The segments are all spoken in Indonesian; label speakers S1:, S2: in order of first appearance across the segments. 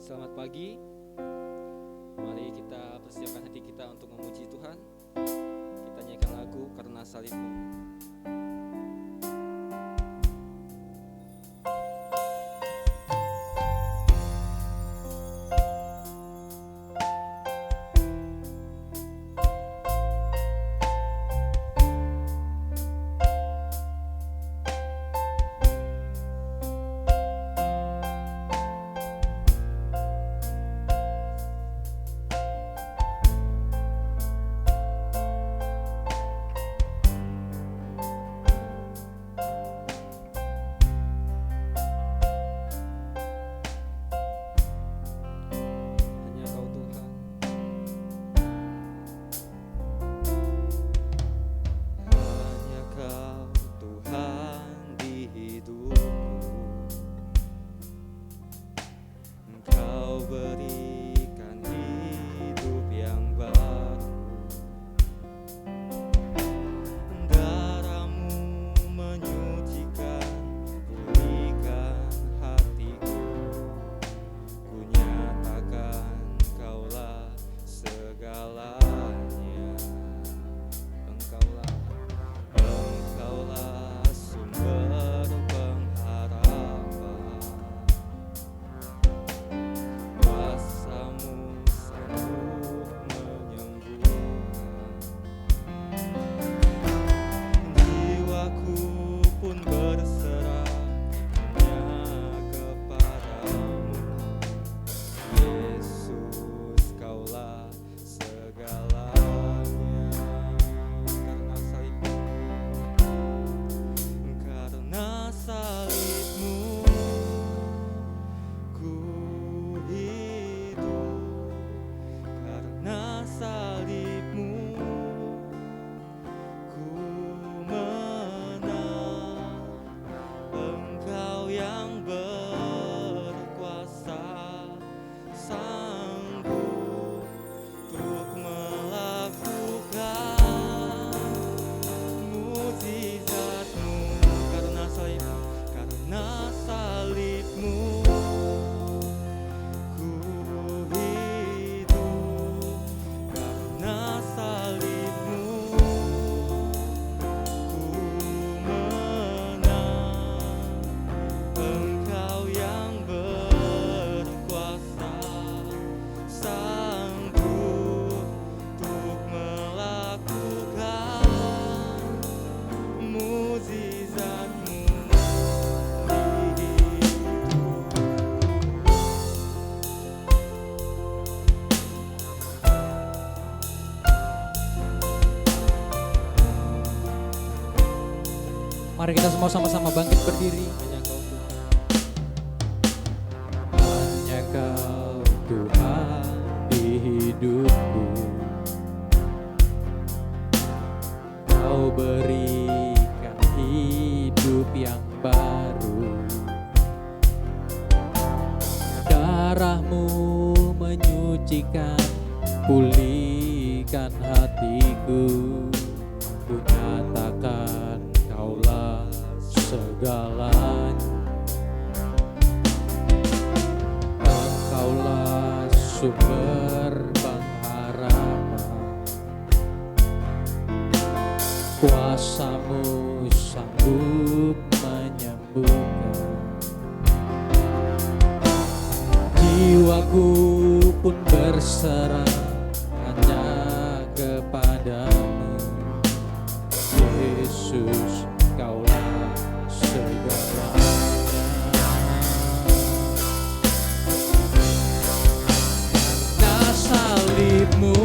S1: Selamat pagi. Mari kita persiapkan hati kita untuk memuji Tuhan. Kita nyanyikan lagu Karena Salibmu. Hanya Kau Tuhan. Hanya Kau Tuhan di hidupku. Engkau berikan hidup yang baru. Darah-Mu menyucikan, pulihkan hatiku. Ku nyatakan Kaulah segalanya. Engkaulah sumber pengharapan. Kuasa-Mu sanggup menyembuhkan. Jiwaku pun berserah hanya kepadamu. Yesus, Kaulah segalanya. Karena salibmu, karena salibmu, ku hidup. Karena salibmu, ku menang. Engkau yang berkuasa, sanggup untuk melakukan mukjizat-Mu. Karena salibmu, ku hidup. Karena salibmu, ku menang. Engkau yang berkuasa, sanggup untuk melakukan mukjizat-Mu di hidupku.
S2: Mari kita semua sama-sama bangkit berdiri.
S1: Hanya Kau Tuhan.
S2: Hanya Kau Tuhan di hidupku. Kau berikan hidup yang baru. Darah-Mu menyucikan, pulihkan hatiku. Ku nyatakan Kaulah segalanya. Engkaulah sumber pengharapan. Kuasa-Mu sanggup menyembuhkan. Jiwaku pun berserah hanya kepadamu. Yesus, Kaulah segalanya. Karena salibmu,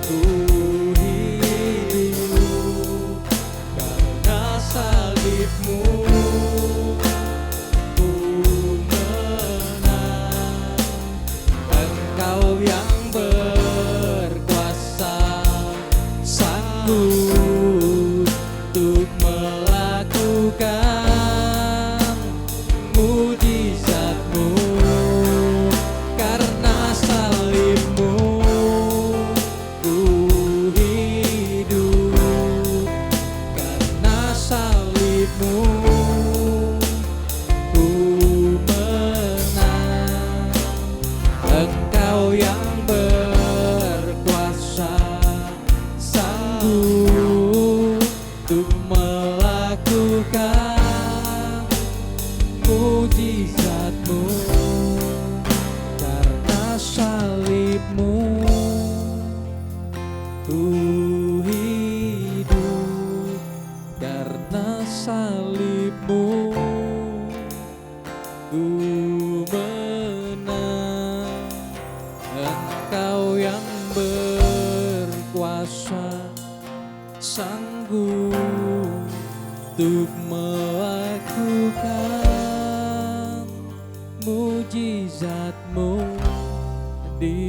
S2: ku hidup. Karena salibmu, ku menang. Engkau yang berkuasa, sanggup untuk melakukan mukjizat-Mu. Karena salibmu, ku hidup. Karena salibmu, ku menang. untuk melakukan mujizat-Mu. Karena salib-Mu ku hidup, karena salib-Mu ku menang. Engkau yang berkuasa, sanggup untuk melakukan mujizat-Mu di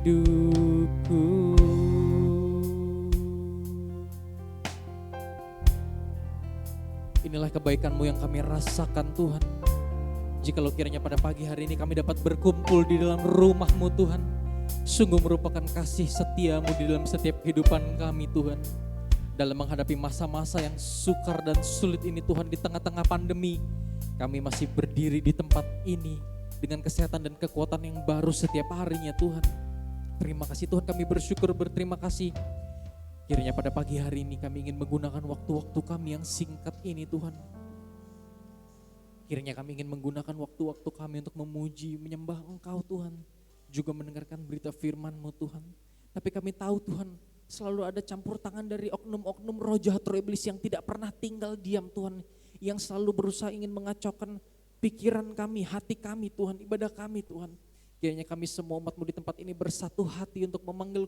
S2: hidupku. Inilah kebaikan-Mu yang kami rasakan Tuhan. Jikalau kiranya pada pagi hari ini kami dapat berkumpul di dalam rumah-Mu Tuhan, sungguh merupakan kasih setia-Mu di dalam setiap kehidupan kami Tuhan. Dalam menghadapi masa-masa yang sukar dan sulit ini Tuhan, di tengah-tengah pandemi, kami masih berdiri di tempat ini dengan kesehatan dan kekuatan yang baru setiap harinya Tuhan. Terima kasih Tuhan, kami bersyukur, berterima kasih. Kiranya pada pagi hari ini kami ingin menggunakan waktu-waktu kami yang singkat ini Tuhan. Kiranya kami ingin menggunakan waktu-waktu kami untuk memuji, menyembah Engkau Tuhan. Juga mendengarkan berita firman-Mu Tuhan. Tapi kami tahu Tuhan, selalu ada campur tangan dari oknum-oknum roh jahat, roh iblis yang tidak pernah tinggal diam Tuhan. Yang selalu berusaha ingin mengacaukan pikiran kami, hati kami Tuhan, ibadah kami Tuhan. Kiranya kami semua umat-Mu di tempat ini bersatu hati untuk memanggil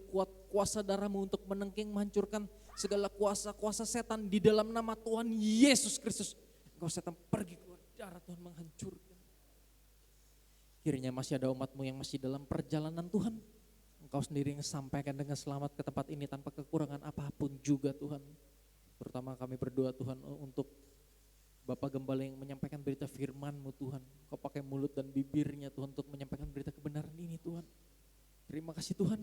S2: kuasa darah-Mu untuk menengking, menghancurkan segala kuasa-kuasa setan di dalam nama Tuhan Yesus Kristus. Engkau setan pergi keluar, darah Tuhan menghancurkan. Kiranya masih ada umat-Mu yang masih dalam perjalanan Tuhan. Engkau sendiri yang sampaikan dengan selamat ke tempat ini tanpa kekurangan apapun juga Tuhan. Terutama kami berdoa Tuhan untuk Bapak Gembala yang menyampaikan berita firman-Mu Tuhan. Kau pakai mulut dan bibirnya Tuhan untuk menyampaikan berita kebenaran ini Tuhan. Terima kasih Tuhan.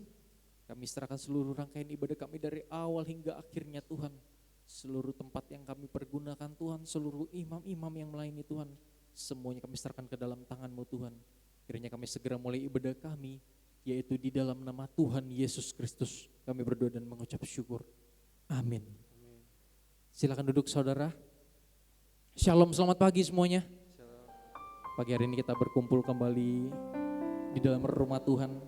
S2: Kami serahkan seluruh rangkaian ibadah kami dari awal hingga akhirnya Tuhan. Seluruh tempat yang kami pergunakan Tuhan, seluruh imam-imam yang melayani Tuhan, semuanya kami serahkan ke dalam tangan-Mu Tuhan. Kiranya kami segera mulai ibadah kami, yaitu di dalam nama Tuhan Yesus Kristus. Kami berdoa dan mengucap syukur. Amin. Silakan duduk saudara. Shalom, selamat pagi semuanya. Pagi hari ini kita berkumpul kembali di dalam rumah Tuhan.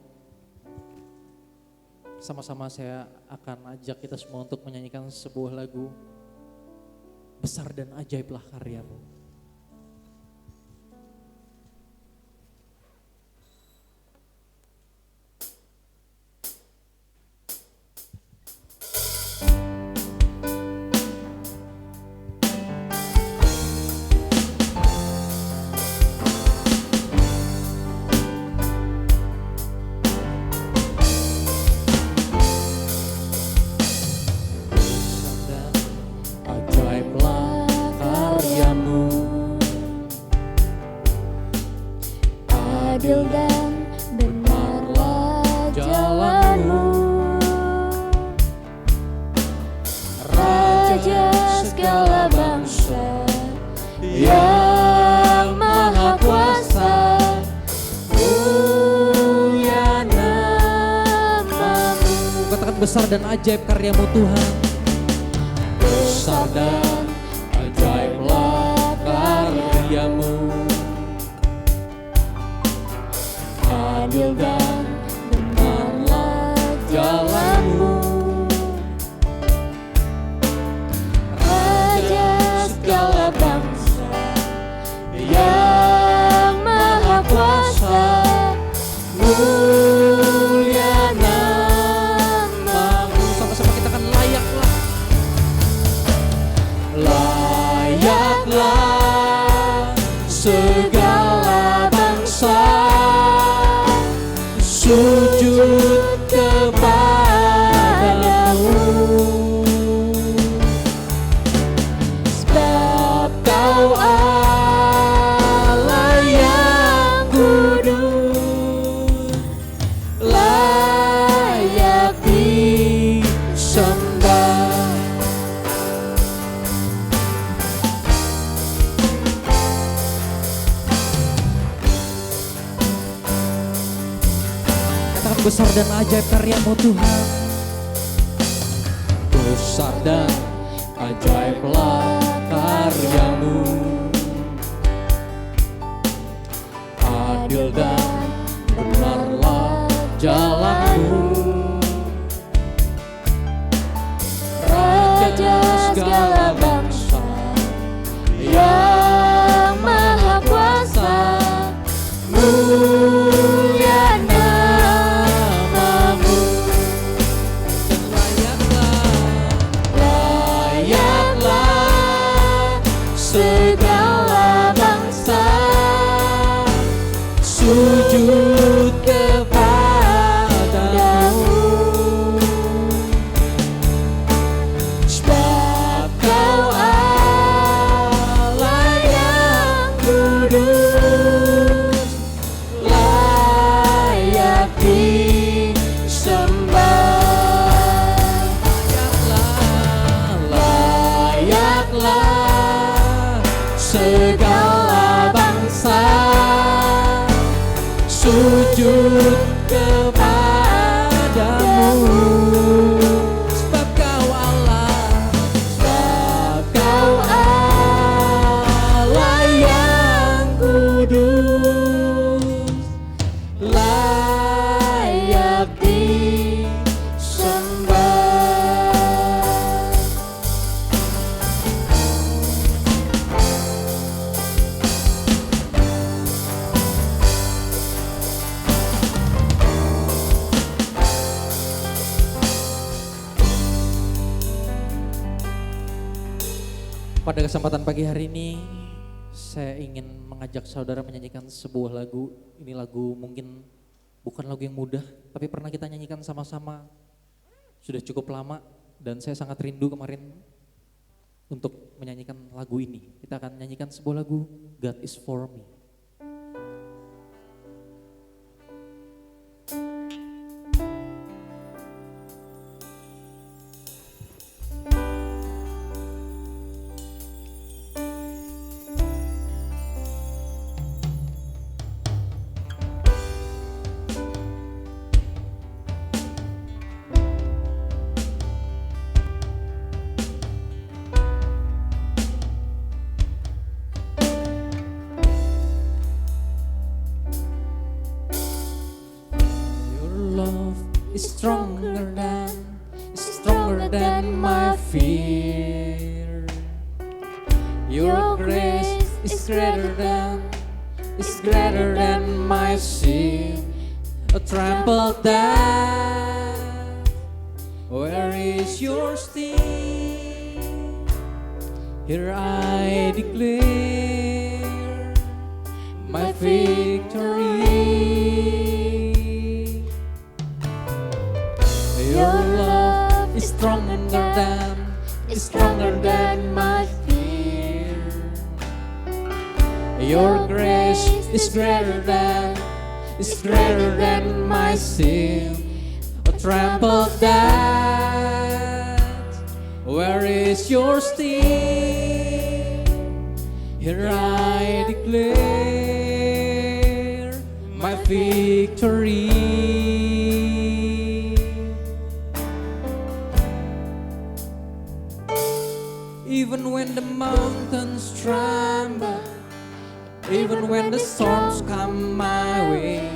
S2: Sama-sama saya akan ajak kita semua untuk menyanyikan sebuah lagu, Besar dan Ajaiblah Karya-Mu.
S3: Adil dan benarlah jalan-Mu, Raja segala bangsa yang maha kuasa, mulia nama-Mu.
S2: Katakan besar dan ajaib karya-Mu Tuhan.
S3: Besar dan ajaiblah karya-Mu, adil dan benarlah jalan-Mu, Raja segala bangsa yang maha kuasa, mulia nama-Mu.
S2: Sama-sama kita akan layaklah.
S3: Layaklah segala bangsa sujud kepadamu, sebab Kau Allah yang kudus, layak disembah.
S2: Besar dan ajaib karya-Mu Tuhan.
S3: Besar dan
S2: ajaiblah karyamu, adil dan benarlah jalanmu. Raja segala bangsa yang maha kuasa, mulia namamu. Layaklah segala bangsa sujud kepadamu, sebab Kau Allah yang kudus, layak disembah. Layaklah segala bangsa sujud kepadamu, sebab Kau Allah, sebab Kau Allah yang kudus, layak disembah. Pada kesempatan pagi hari ini, saya ingin mengajak saudara menyanyikan sebuah lagu. Ini lagu mungkin bukan lagu yang mudah, tapi pernah kita nyanyikan sama-sama. Sudah cukup lama dan saya sangat rindu kemarin untuk menyanyikan lagu ini. Kita akan nyanyikan sebuah lagu, God is for me. Stronger than my fear. Your grace is greater than my sin. A trampled death, where is your sting? Here I declare my victory. Your love is stronger than my fear. Your grace is greater than my sin. A trampled death, where is your sting? Here I declare my victory. Even when the mountains tremble, even when the storms come my way,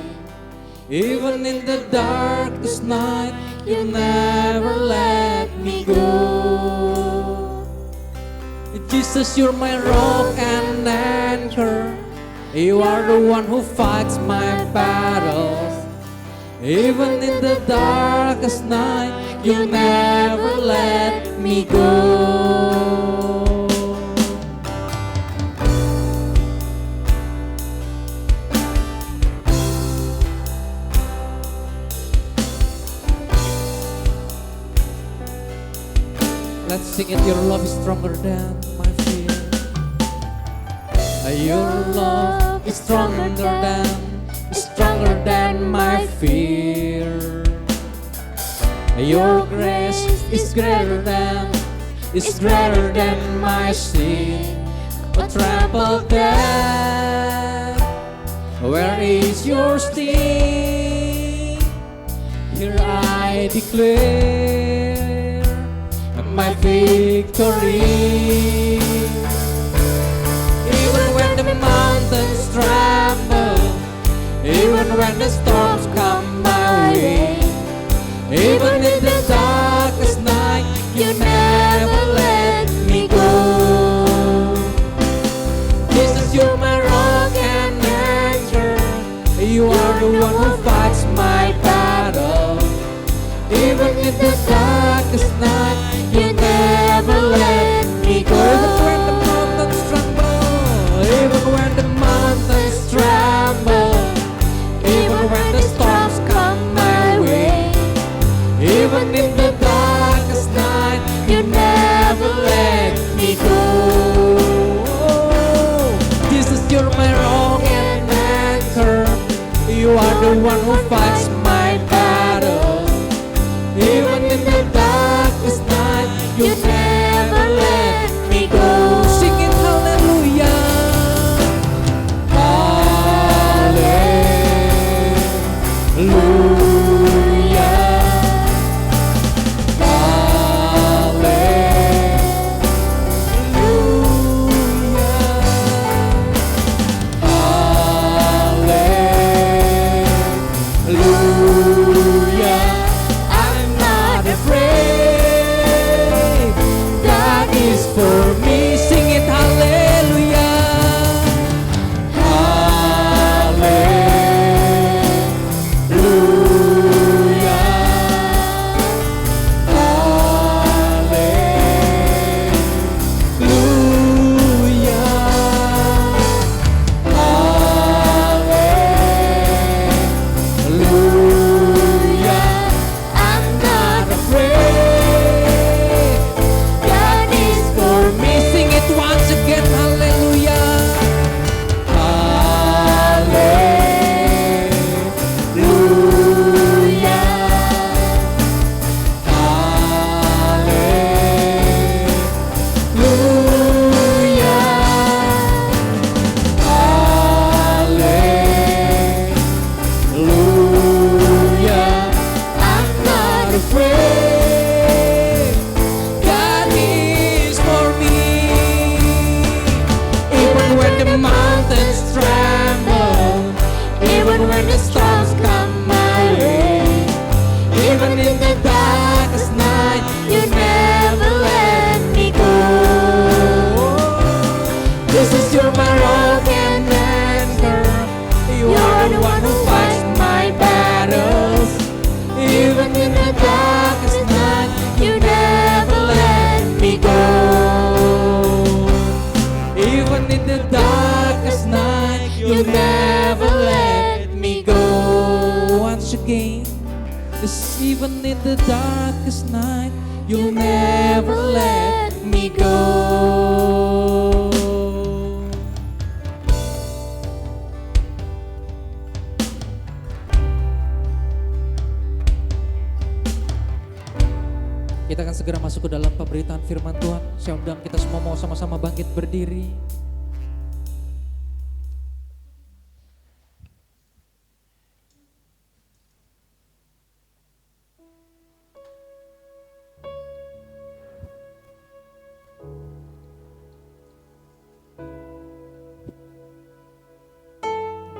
S2: even in the darkest night, you never let me go. Jesus, you're my rock and anchor. You are the one who fights my battles. Even in the darkest night, you never let me go. Let's sing it. Your love is stronger than my fear. Your love is stronger than my fear. Your grace is greater than my sin. A trampled death, where is your sting? Here I declare my victory. Even when the mountains tremble, even when the storms come my way, even in the darkest night, you never let me go. Jesus, you're my rock and anchor. You are the one who fights my battle. Even in the darkest night, you never let me go. Even when the mountains tremble, even when the storms come my way, even in the darkest night, you never let me go. Jesus, you're my rock and anchor. You are the one who fights my battle. Even in the darkest night, you never let me go. Sing it, hallelujah. Hallelujah. Even in the darkest night, you'll never let me go. Kita akan segera masuk ke dalam pemberitaan firman Tuhan. Saya undang kita semua mau sama-sama bangkit berdiri.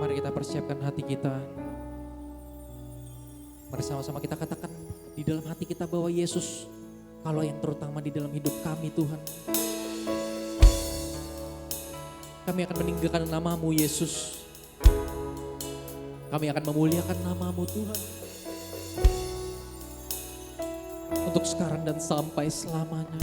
S2: Mari kita persiapkan hati kita. Mari sama-sama kita katakan di dalam hati kita bahwa Yesus, kalau yang terutama di dalam hidup kami Tuhan. Kami akan meninggikan nama-Mu Yesus. Kami akan memuliakan nama-Mu Tuhan. Untuk sekarang dan sampai selamanya.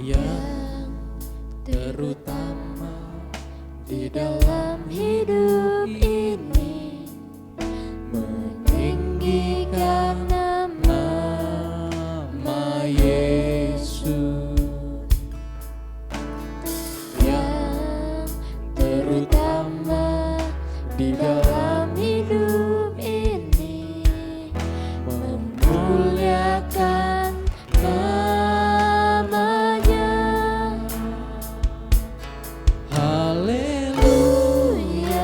S2: Yang terutama di dalam hidup ini, meninggikan nama Yesus. Yang terutama di dalam hidup ini, memuliakan Haleluya,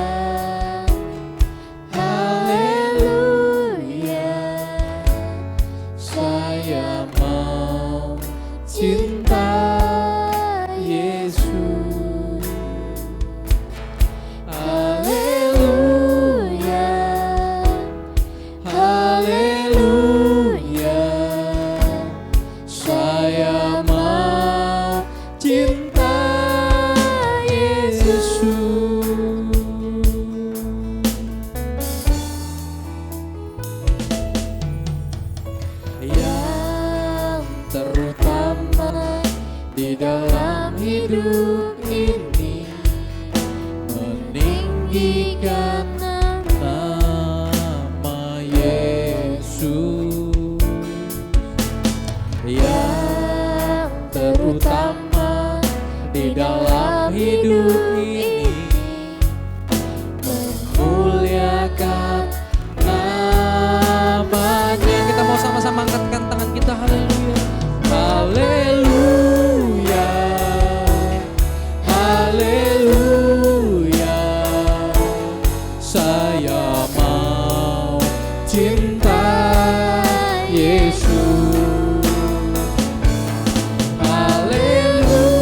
S2: Saya mau cinta Yesus. Haleluya,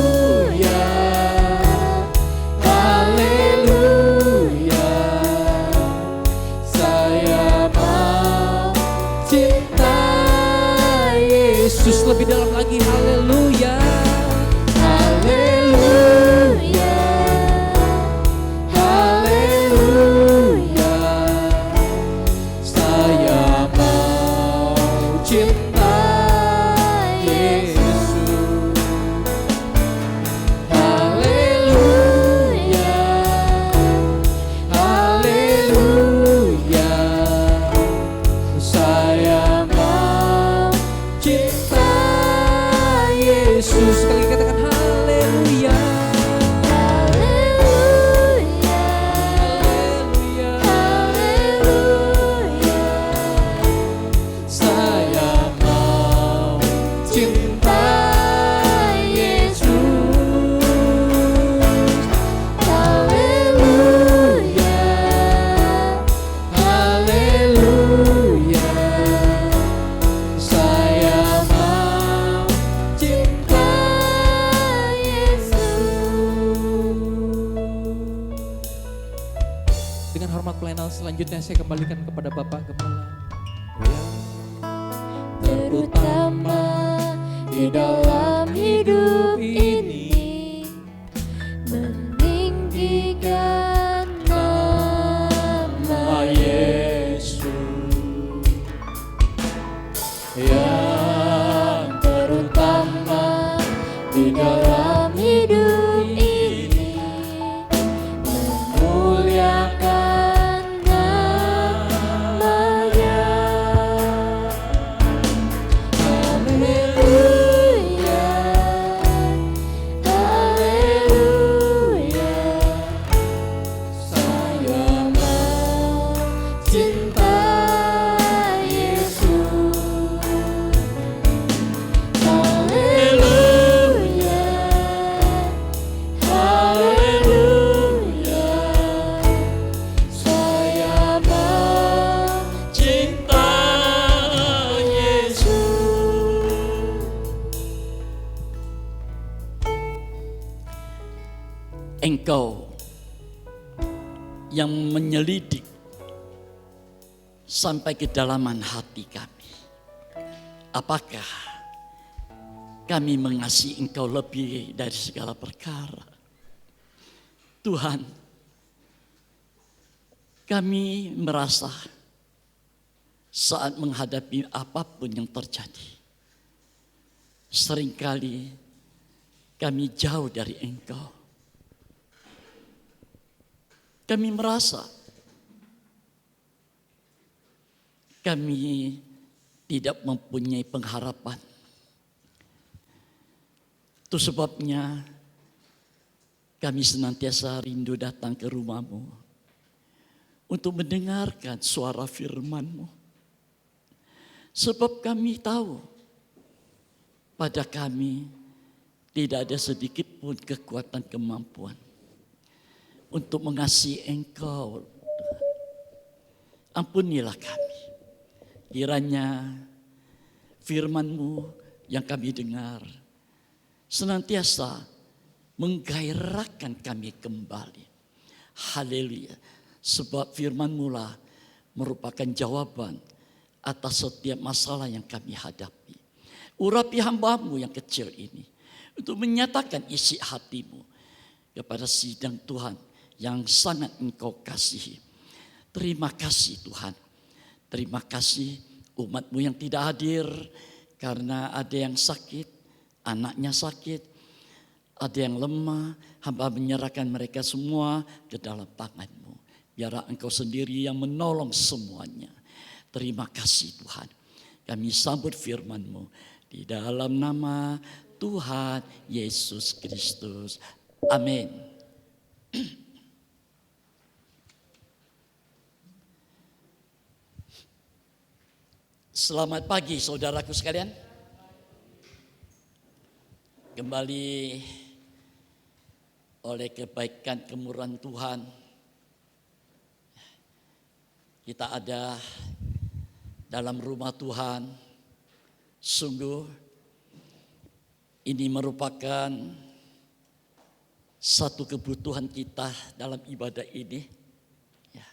S2: haleluya. Saya mau cinta Yesus. Lebih dalam lagi, haleluya. Haleluya, haleluya. Saya mau cinta Yesus. Haleluya, haleluya. Saya mau cinta Yesus. Sekali katakan haleluya. Haleluya, saya mau cinta Yesus. Haleluya, haleluya. Saya mau cinta Yesus. Dengan hormat pelayanan selanjutnya saya kembalikan kepada Bapak Gembala. Terutama di dalam hidup ini, meninggikan nama Yesus. Yang terutama di dalam hidup ini, memuliakan namanya. Haleluya, haleluya. Saya mau cinta Yesus. Haleluya, haleluya. Saya mau cinta Yesus.
S4: Engkau yang menyelidik sampai kedalaman hati kami. Apakah kami mengasihi Engkau lebih dari segala perkara? Tuhan, kami merasa saat menghadapi apapun yang terjadi, seringkali kami jauh dari Engkau. Kami merasa kami tidak mempunyai pengharapan. Itu sebabnya kami senantiasa rindu datang ke rumah-Mu untuk mendengarkan suara firman-Mu. Sebab kami tahu pada kami tidak ada sedikit pun kekuatan kemampuan untuk mengasihi Engkau. Ampunilah kami. Kiranya firman-Mu yang kami dengar senantiasa menggairahkan kami kembali. Haleluya. Sebab firman-Mu lah merupakan jawaban atas setiap masalah yang kami hadapi. Urapi hamba-Mu yang kecil ini untuk menyatakan isi hati-Mu kepada sidang Tuhan yang sangat Engkau kasihi. Terima kasih Tuhan. Terima kasih umat-Mu yang tidak hadir karena ada yang sakit, anaknya sakit, ada yang lemah. Hamba menyerahkan mereka semua ke dalam tangan-Mu. Biarlah Engkau sendiri yang menolong semuanya. Terima kasih Tuhan. Kami sambut firman-Mu di dalam nama Tuhan Yesus Kristus. Amin. Selamat pagi saudaraku sekalian. Kembali oleh kebaikan kemurahan Tuhan, kita ada dalam rumah Tuhan. Sungguh ini merupakan satu kebutuhan kita dalam ibadah ini. Ya.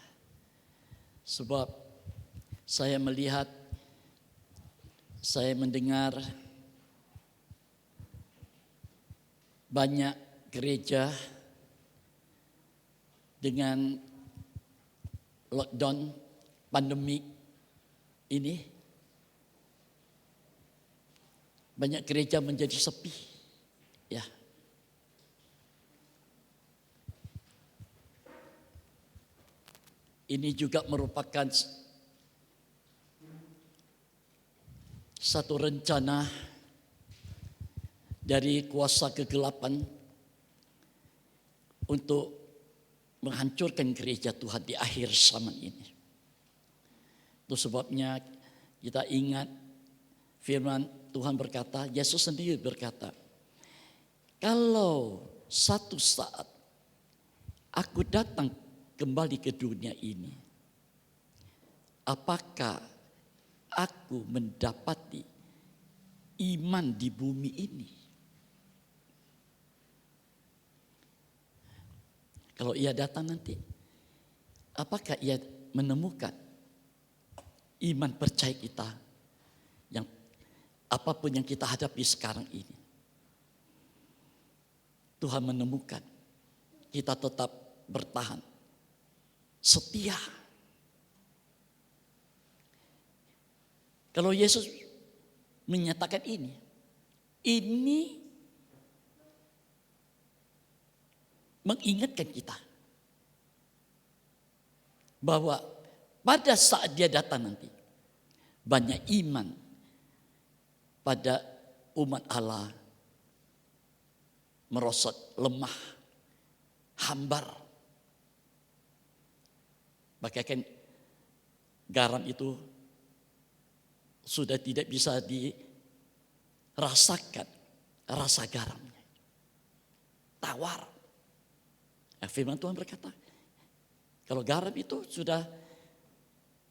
S4: Sebab saya melihat, saya mendengar banyak gereja dengan lockdown pandemik ini, banyak gereja menjadi sepi. Ya. Ini juga merupakan satu rencana dari kuasa kegelapan untuk menghancurkan gereja Tuhan di akhir zaman ini. Itu sebabnya kita ingat firman Tuhan berkata, Yesus sendiri berkata, kalau satu saat aku datang kembali ke dunia ini, apakah aku mendapati iman di bumi ini? Kalau ia datang nanti, apakah ia menemukan iman percaya kita yang apapun yang kita hadapi sekarang ini? Tuhan menemukan kita tetap bertahan, setia. Kalau Yesus menyatakan ini mengingatkan kita bahwa pada saat dia datang nanti, banyak iman pada umat Allah merosot, lemah, hambar. Bagaikan garam itu sudah tidak bisa dirasakan rasa garamnya. Tawar. Firman Tuhan berkata, kalau garam itu sudah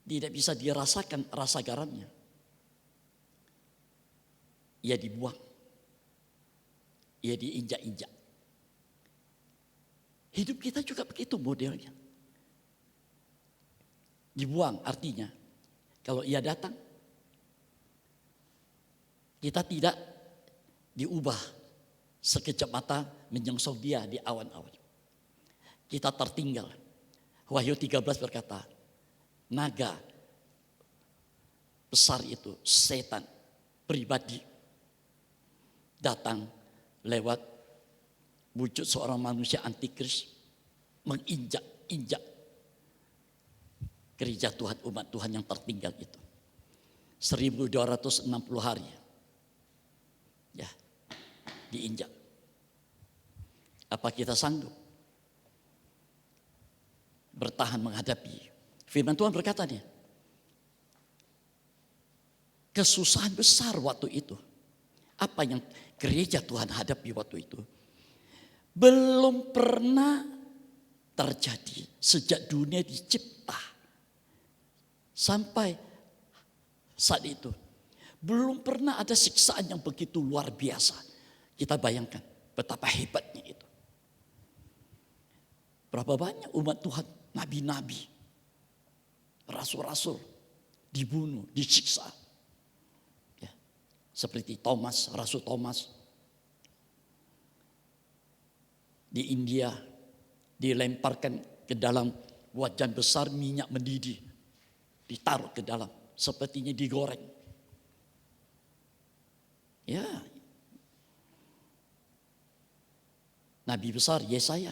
S4: tidak bisa dirasakan rasa garamnya, ia dibuang, ia diinjak-injak. Hidup kita juga begitu modelnya. Dibuang artinya, kalau ia datang, kita tidak diubah sekejap mata menyongsong dia di awan-awan. Kita tertinggal. Wahyu 13 berkata, naga besar itu, setan pribadi, datang lewat wujud seorang manusia antikris, menginjak-injak gereja Tuhan, umat Tuhan yang tertinggal itu. 1260 hari. Ya, diinjak. Apa kita sanggup bertahan menghadapi? Firman Tuhan berkata nih, kesusahan besar waktu itu. Apa yang gereja Tuhan hadapi waktu itu belum pernah terjadi sejak dunia dicipta sampai saat itu. Belum pernah ada siksaan yang begitu luar biasa. Kita bayangkan betapa hebatnya itu. Berapa banyak umat Tuhan, nabi-nabi, rasul-rasul dibunuh, disiksa. Ya, seperti Thomas, Rasul Thomas di India dilemparkan ke dalam wajan besar minyak mendidih, ditaruh ke dalam, sepertinya digoreng. Ya, nabi besar Yesaya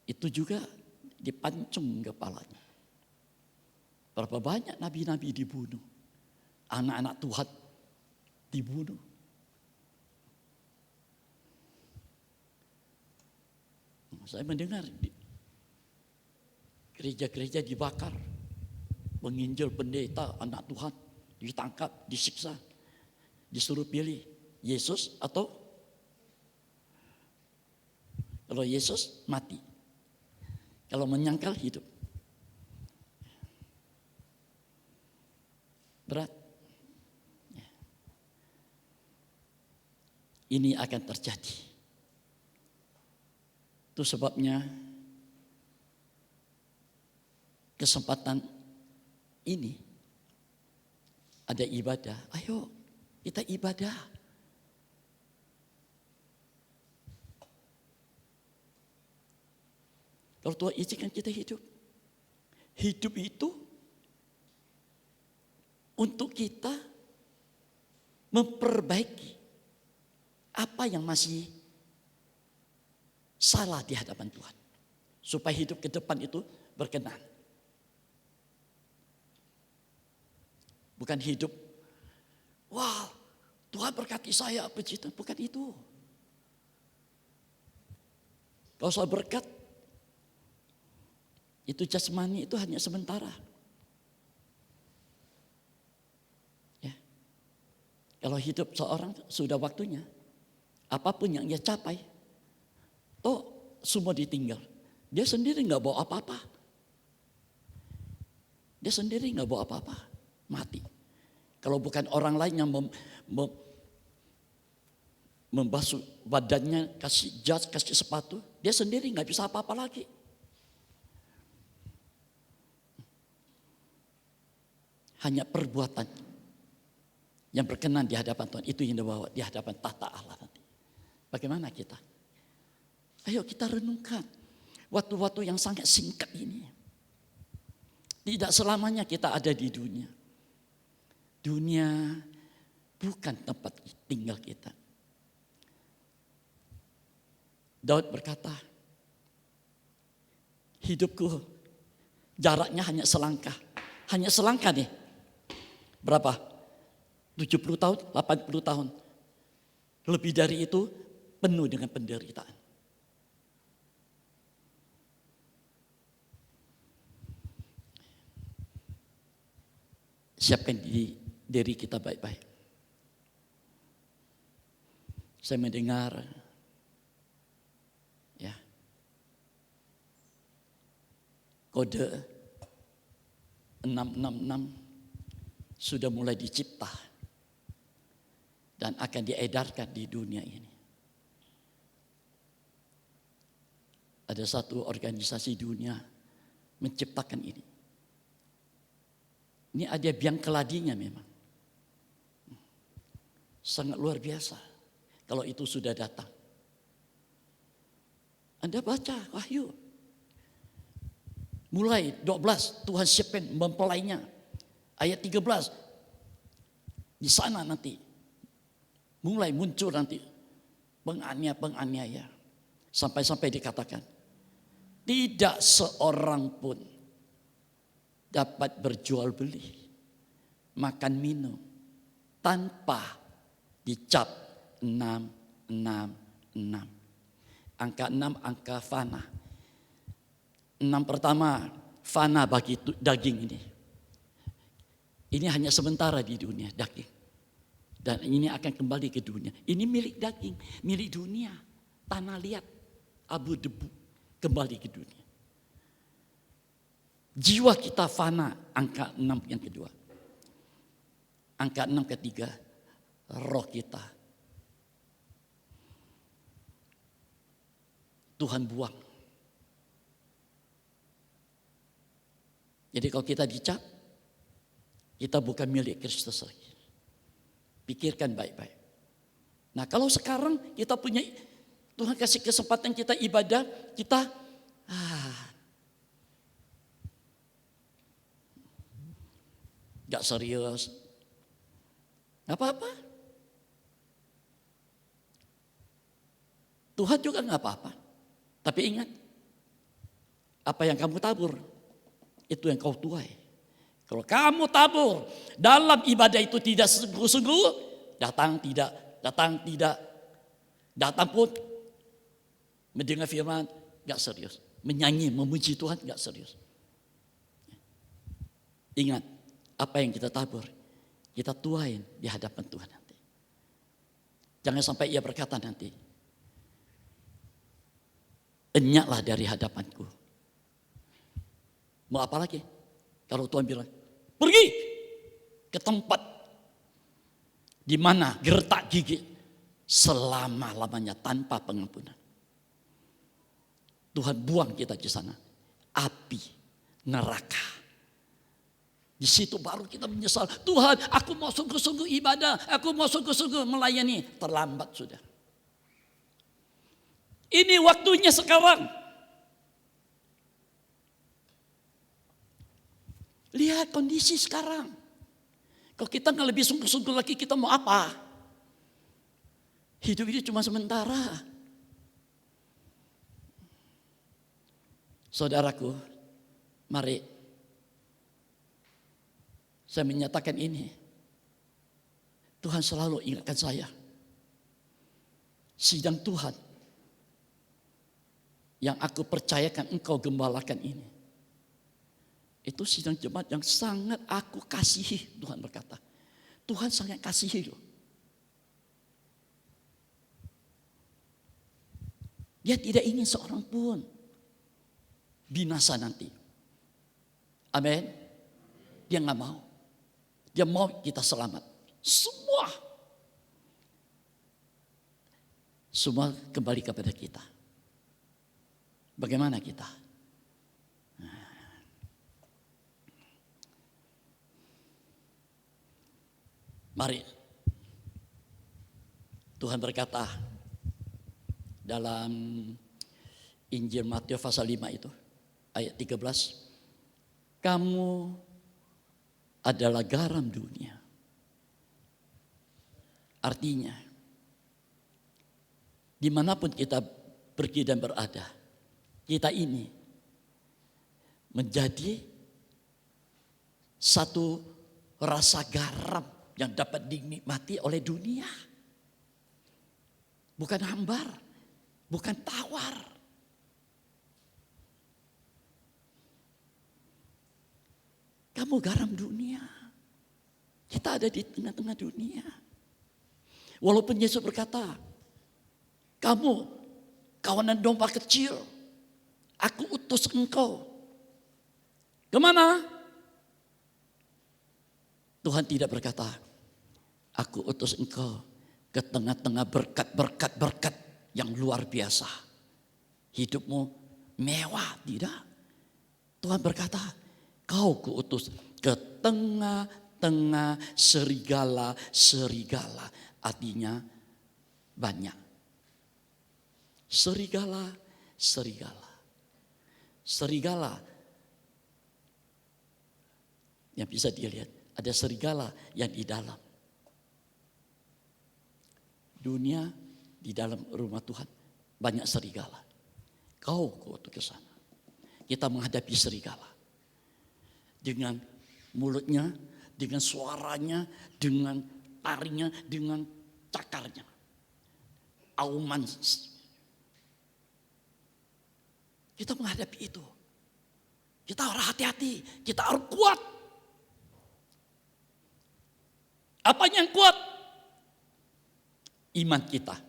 S4: itu juga dipancung kepalanya. Berapa banyak nabi-nabi dibunuh, anak-anak Tuhan dibunuh. Saya mendengar gereja-gereja dibakar, menginjil pendeta, anak Tuhan ditangkap, disiksa, disuruh pilih Yesus atau Kalau Yesus mati. Kalau menyangkal hidup. Berat. Ini akan terjadi. Itu sebabnya kesempatan ini ada ibadah. Ayo kita ibadah. Kalau Tuhan izinkan kita hidup. Hidup itu untuk kita memperbaiki apa yang masih salah di hadapan Tuhan. Supaya hidup ke depan itu berkenan. Bukan hidup, wah Tuhan berkati saya, puji Tuhan. Bukan itu. Kalau soal berkat, itu jasmani itu hanya sementara. Ya. Kalau hidup seorang sudah waktunya, apapun yang dia capai, toh semua ditinggal. Dia sendiri nggak bawa apa-apa. Dia sendiri nggak bawa apa-apa, mati. Kalau bukan orang lain yang membasuh badannya, kasih jas, kasih sepatu, dia sendiri nggak bisa apa-apa lagi. Hanya perbuatan yang berkenan di hadapan Tuhan, itu yang dibawa di hadapan tahta Allah nanti. Bagaimana kita? Ayo kita renungkan waktu-waktu yang sangat singkat ini. Tidak selamanya kita ada di dunia. Dunia bukan tempat tinggal kita. Daud berkata, hidupku jaraknya hanya selangkah. Hanya selangkah nih. Berapa? 70 tahun, 80 tahun. Lebih dari itu penuh dengan penderitaan. Siapkan diri kita baik-baik. Saya mendengar ya kode 666 sudah mulai dicipta dan akan diedarkan di dunia ini. Ada satu organisasi dunia menciptakan ini. Ini ada biang keladinya memang. Sangat luar biasa kalau itu sudah datang. Anda baca Wahyu. Mulai 12 Tuhan siapkan mempelainya. Ayat 13. Di sana nanti mulai muncul nanti penganiaya. Sampai-sampai dikatakan tidak seorang pun dapat berjual beli, makan minum tanpa dicap 666. Angka 6 angka fana. 6 pertama fana bagi daging ini. Ini hanya sementara di dunia daging. Dan ini akan kembali ke dunia. Ini milik daging, milik dunia. Tanah liat, abu debu kembali ke dunia. Jiwa kita fana, angka 6 yang kedua. Angka 6 ketiga, roh kita. Tuhan buang. Jadi kalau kita dicap, kita bukan milik Kristus lagi. Pikirkan baik-baik. Nah kalau sekarang kita punya, Tuhan kasih kesempatan kita ibadah, kita gak serius. Gak apa-apa. Tuhan juga gak apa-apa. Tapi ingat, apa yang kamu tabur, itu yang kau tuai. Kalau kamu tabur dalam ibadah itu tidak sungguh-sungguh, datang tidak, datang pun mendengar firman gak serius, menyanyi, memuji Tuhan gak serius. Ingat, apa yang kita tabur, kita tuain di hadapan Tuhan nanti. Jangan sampai ia berkata nanti, Enyaklah dari hadapanku. Mau apa lagi? Kalau Tuhan bilang, pergi ke tempat di mana gertak gigi selama-lamanya tanpa pengampunan. Tuhan buang kita di sana. Api neraka. Di situ baru kita menyesal. Tuhan, aku mau sungguh-sungguh ibadah. Aku mau sungguh-sungguh melayani. Terlambat sudah. Ini waktunya sekarang. Lihat kondisi sekarang. Kalau kita nggak lebih sungguh-sungguh lagi, kita mau apa? Hidup ini cuma sementara. Saudaraku, mari saya menyatakan ini. Tuhan selalu ingatkan saya. Sidang Tuhan yang aku percayakan engkau gembalakan ini. Itu sidang jemaat yang sangat aku kasihi, Tuhan berkata. Tuhan sangat kasihi loh. Dia tidak ingin seorang pun binasa nanti. Amin. Dia nggak mau. Dia mau kita selamat. Semua kembali kepada kita. Bagaimana kita? Mari. Tuhan berkata dalam Injil Matius pasal 5 itu ayat 13, kamu adalah garam dunia. Artinya dimanapun kita pergi dan berada, kita ini menjadi satu rasa garam yang dapat dinikmati oleh dunia. Bukan hambar, bukan tawar. Kamu garam dunia. Kita ada di tengah-tengah dunia. Walaupun Yesus berkata, kamu kawanan domba kecil, aku utus engkau. Kemana? Tuhan tidak berkata, aku utus engkau ke tengah-tengah berkat yang luar biasa. Hidupmu mewah, tidak. Tuhan berkata, kau kuutus ke tengah-tengah serigala. Artinya banyak. Serigala. Yang bisa dilihat. Ada serigala yang di dalam. Dunia di dalam rumah Tuhan. Banyak serigala. Kau kuutus ke sana. Kita menghadapi serigala. Dengan mulutnya, dengan suaranya, dengan taringnya, dengan cakarnya. Auman. Kita menghadapi itu. Kita harus hati-hati. Kita harus kuat. Apanya yang kuat? Iman kita.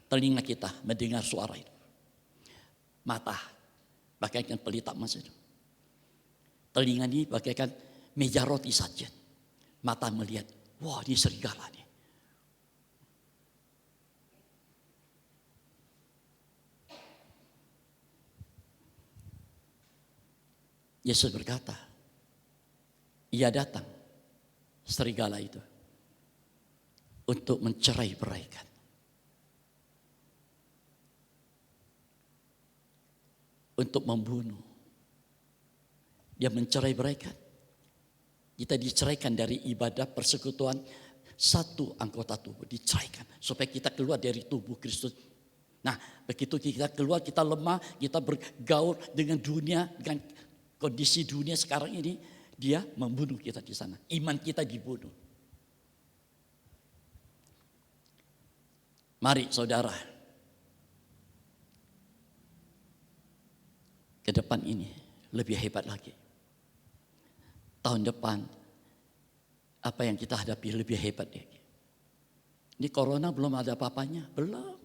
S4: Telinga kita mendengar suara itu. Mata bagaikan pelita emas itu. Telinga ini bagaikan meja roti saja. Mata melihat, wah ini serigala nih. Yesus berkata, ia datang, serigala itu, untuk mencerai-beraikan. Untuk membunuh. Dia mencerai-beraikan. Kita diceraikan dari ibadah persekutuan satu anggota tubuh. Diceraikan supaya kita keluar dari tubuh Kristus. Nah, begitu kita keluar, kita lemah, kita bergaul dengan dunia, dengan kondisi dunia sekarang ini. Dia membunuh kita di sana. Iman kita dibunuh. Mari saudara. Ke depan ini lebih hebat lagi. Tahun depan apa yang kita hadapi lebih hebat lagi. Ini corona belum ada apa-apanya. Belum.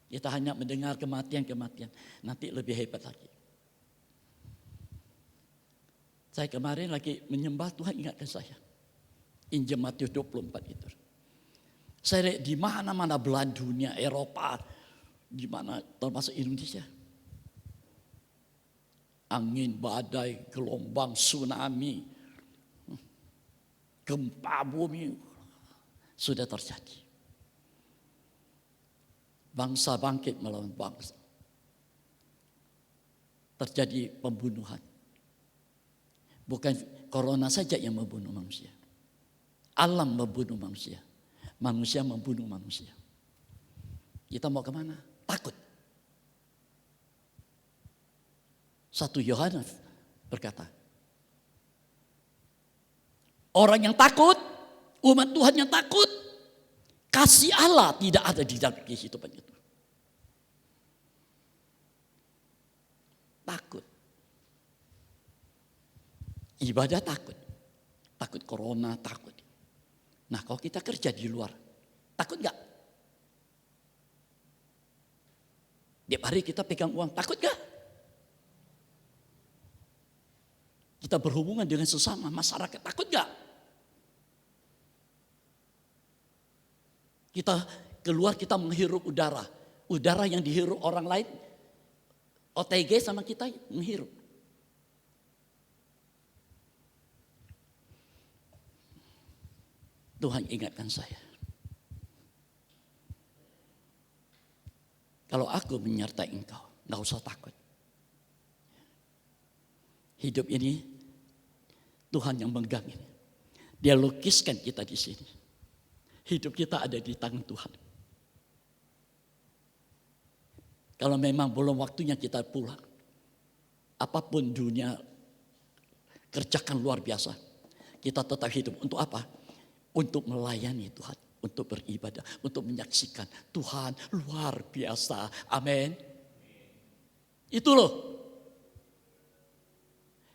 S4: Kita hanya mendengar kematian-kematian. Nanti lebih hebat lagi. Saya kemarin lagi menyembah, Tuhan ingatkan saya. Injil Matius 24 itu. Saya lihat di mana-mana belahan dunia, Eropa, di mana termasuk Indonesia. Angin, badai, gelombang, tsunami, gempa bumi sudah terjadi. Bangsa bangkit melawan bangsa. Terjadi pembunuhan. Bukan corona saja yang membunuh manusia. Alam membunuh manusia. Manusia membunuh manusia. Kita mau kemana? Takut. 1 Yohanes berkata, orang yang takut, umat Tuhan yang takut, kasih Allah tidak ada di dalam kehidupan itu. Takut. Ibadah takut. Takut corona, takut. Nah kalau kita kerja di luar, takut gak? Tiap hari kita pegang uang, takut gak? Kita berhubungan dengan sesama masyarakat, takut gak? Kita keluar, kita menghirup udara. Udara yang dihirup orang lain, OTG sama kita menghirup. Tuhan ingatkan saya. Kalau aku menyertai engkau, gak usah takut. Hidup ini Tuhan yang megang ini. Dia lukiskan kita di sini. Hidup kita ada di tangan Tuhan. Kalau memang belum waktunya kita pulang, apapun dunia kerjakan luar biasa, kita tetap hidup. Untuk apa? Untuk melayani Tuhan, untuk beribadah, untuk menyaksikan Tuhan luar biasa. Amin. Itu loh.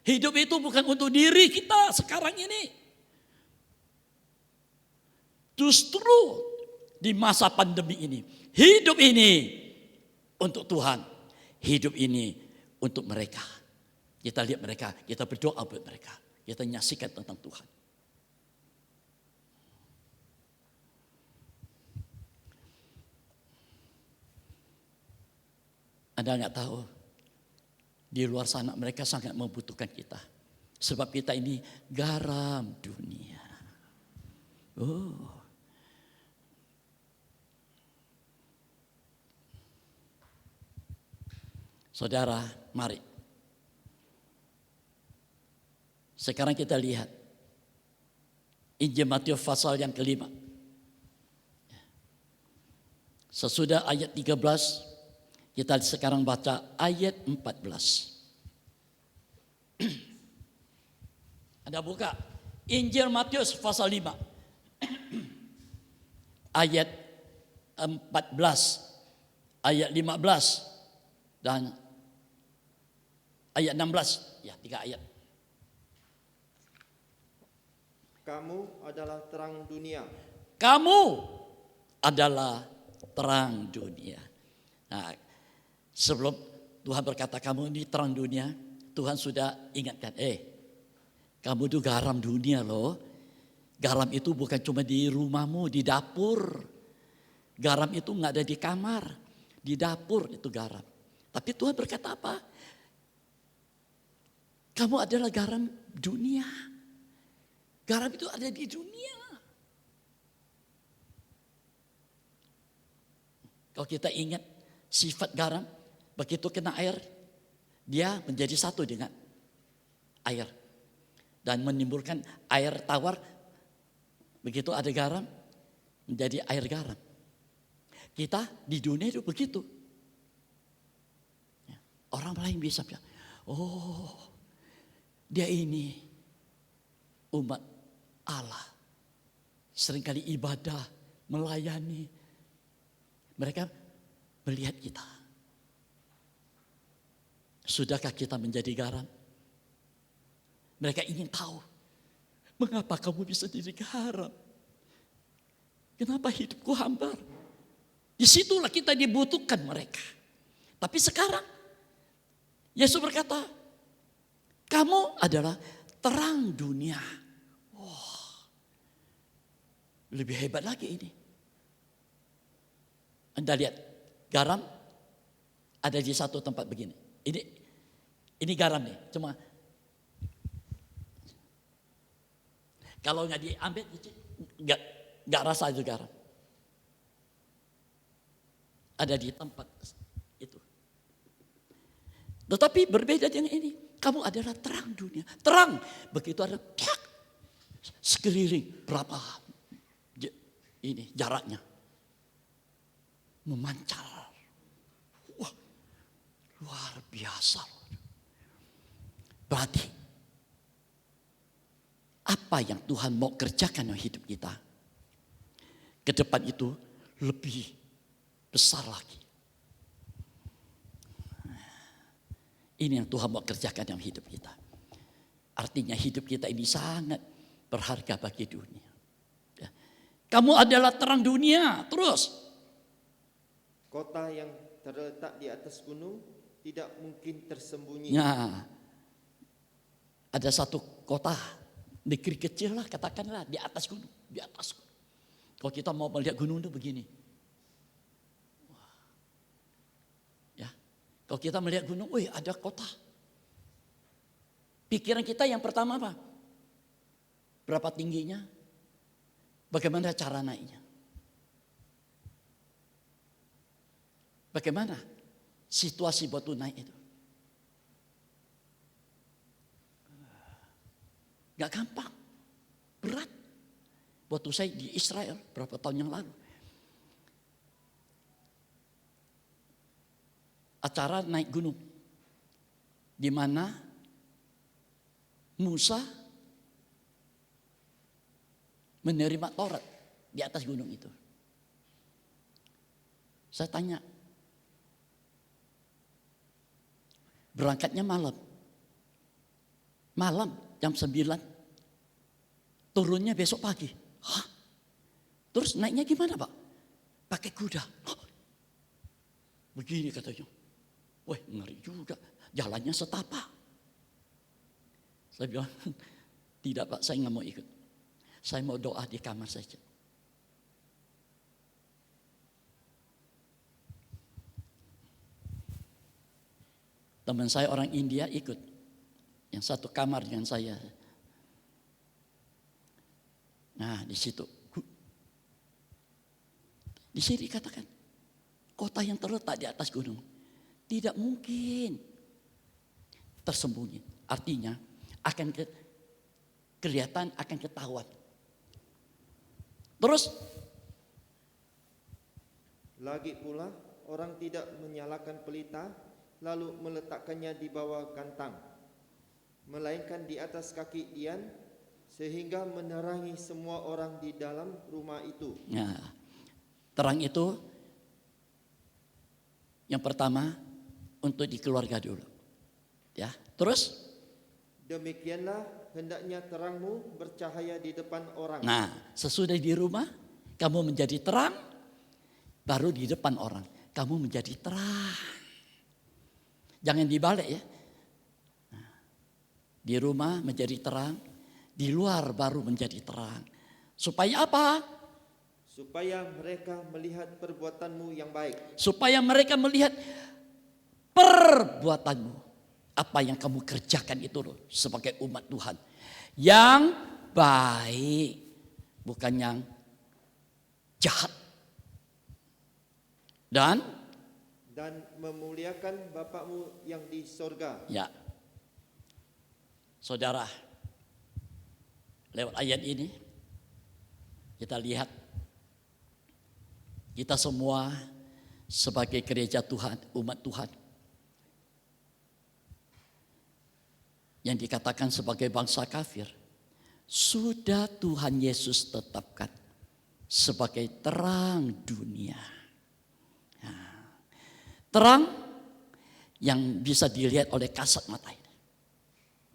S4: Hidup itu bukan untuk diri kita sekarang ini. Justru di masa pandemi ini, hidup ini untuk Tuhan. Hidup ini untuk mereka. Kita lihat mereka, kita berdoa buat mereka. Kita nyaksikan tentang Tuhan. Anda nggak tahu, di luar sana mereka sangat membutuhkan kita. Sebab kita ini garam dunia. Oh. Saudara, mari. Sekarang kita lihat Injil Matius pasal yang kelima. Sesudah ayat 13, kita sekarang baca ayat 14. Anda buka Injil Matius pasal 5. Ayat 14, ayat 15 dan ayat 16. Ya, 3 ayat.
S5: Kamu adalah terang dunia.
S4: Kamu adalah terang dunia. Nah, sebelum Tuhan berkata kamu ini terang dunia, Tuhan sudah ingatkan, kamu itu garam dunia loh. Garam itu bukan cuma di rumahmu, di dapur. Garam itu nggak ada di kamar, di dapur itu garam. Tapi Tuhan berkata apa? Kamu adalah garam dunia. Garam itu ada di dunia. Kalau kita ingat sifat garam, begitu kena air, dia menjadi satu dengan air. Dan menimbulkan air tawar, begitu ada garam, menjadi air garam. Kita di dunia itu begitu. Orang lain bisa bilang, oh dia ini umat Allah. Seringkali ibadah, melayani. Mereka melihat kita. Sudahkah kita menjadi garam? Mereka ingin tahu, mengapa kamu bisa jadi garam? Kenapa hidupku hambar? Disitulah kita dibutuhkan mereka. Tapi sekarang Yesus berkata, kamu adalah terang dunia. Wah, lebih hebat lagi ini. Anda lihat, garam ada di satu tempat begini. Ini garam nih, cuma kalau nggak diambil, nggak rasa itu garam. Ada di tempat itu. Tetapi berbeda dengan ini. Kamu adalah terang dunia. Terang. Begitu ada sekeliling berapa ini jaraknya. Memancar. Wah, luar biasa. Berarti apa yang Tuhan mau kerjakan dalam hidup kita ke depan itu lebih besar lagi. Ini yang Tuhan mau kerjakan dalam hidup kita. Artinya hidup kita ini sangat berharga bagi dunia. Ya. Kamu adalah terang dunia. Terus.
S5: Kota yang terletak di atas gunung tidak mungkin tersembunyi.
S4: Nah, ada satu kota, negeri kecil lah katakanlah di atas gunung. Di atas gunung. Kalau kita mau melihat gunung itu begini. Kalau kita melihat gunung, wih ada kota. Pikiran kita yang pertama apa? Berapa tingginya? Bagaimana cara naiknya? Bagaimana situasi batu naik itu? Gak gampang, berat. Waktu saya di Israel berapa tahun yang lalu. Acara naik gunung. Di mana Musa menerima Taurat di atas gunung itu. Saya tanya, berangkatnya malam. Malam jam 9. Turunnya besok pagi. Hah? Terus naiknya gimana Pak? Pakai kuda. Hah? Begini katanya. Wah ngeri juga, jalannya setapak. Saya bilang, tidak Pak, saya nggak mau ikut. Saya mau doa di kamar saja. Teman saya orang India ikut, yang satu kamar dengan saya. Nah di situ, di sini dikatakan, kota yang terletak di atas gunung. Tidak mungkin tersembunyi. Artinya akan kelihatan, akan ketahuan. Terus
S5: Lagi pula orang tidak menyalakan pelita lalu meletakkannya di bawah gantang, melainkan di atas kaki Dian sehingga menerangi semua orang di dalam rumah itu.
S4: nah, terang itu yang pertama untuk di keluarga dulu. Ya, terus?
S5: Demikianlah hendaknya terangmu bercahaya di depan orang.
S4: Nah, sesudah di rumah kamu menjadi terang, baru di depan orang kamu menjadi terang. Jangan dibalik ya. Nah, di rumah menjadi terang, di luar baru menjadi terang. Supaya apa?
S5: Supaya mereka melihat perbuatanmu yang baik.
S4: Supaya mereka melihat perbuatanmu. Apa yang kamu kerjakan itu loh sebagai umat Tuhan. Yang baik. Bukan yang jahat. Dan
S5: memuliakan Bapakmu yang di sorga.
S4: ya. Saudara, lewat ayat ini kita lihat kita semua sebagai gereja Tuhan, umat Tuhan yang dikatakan sebagai bangsa kafir, sudah Tuhan Yesus tetapkan sebagai terang dunia. Nah, terang yang bisa dilihat oleh kasat mata ini.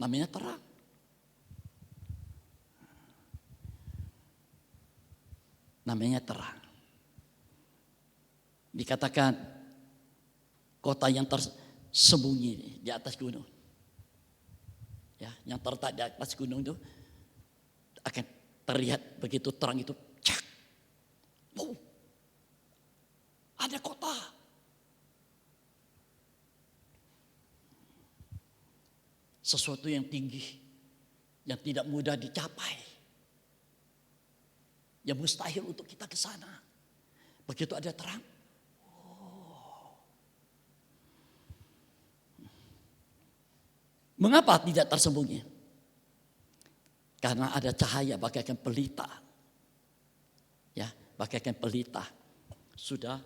S4: Namanya terang. Namanya terang. Dikatakan kota yang tersembunyi di atas gunung. Ya, yang terletak di atas gunung itu akan terlihat begitu terang itu. Cak. Oh, ada kota. Sesuatu yang tinggi, yang tidak mudah dicapai, yang mustahil untuk kita ke sana. Begitu ada terang, mengapa tidak tersembunyi? Karena ada cahaya bagaikan pelita. Ya, bagaikan pelita. Sudah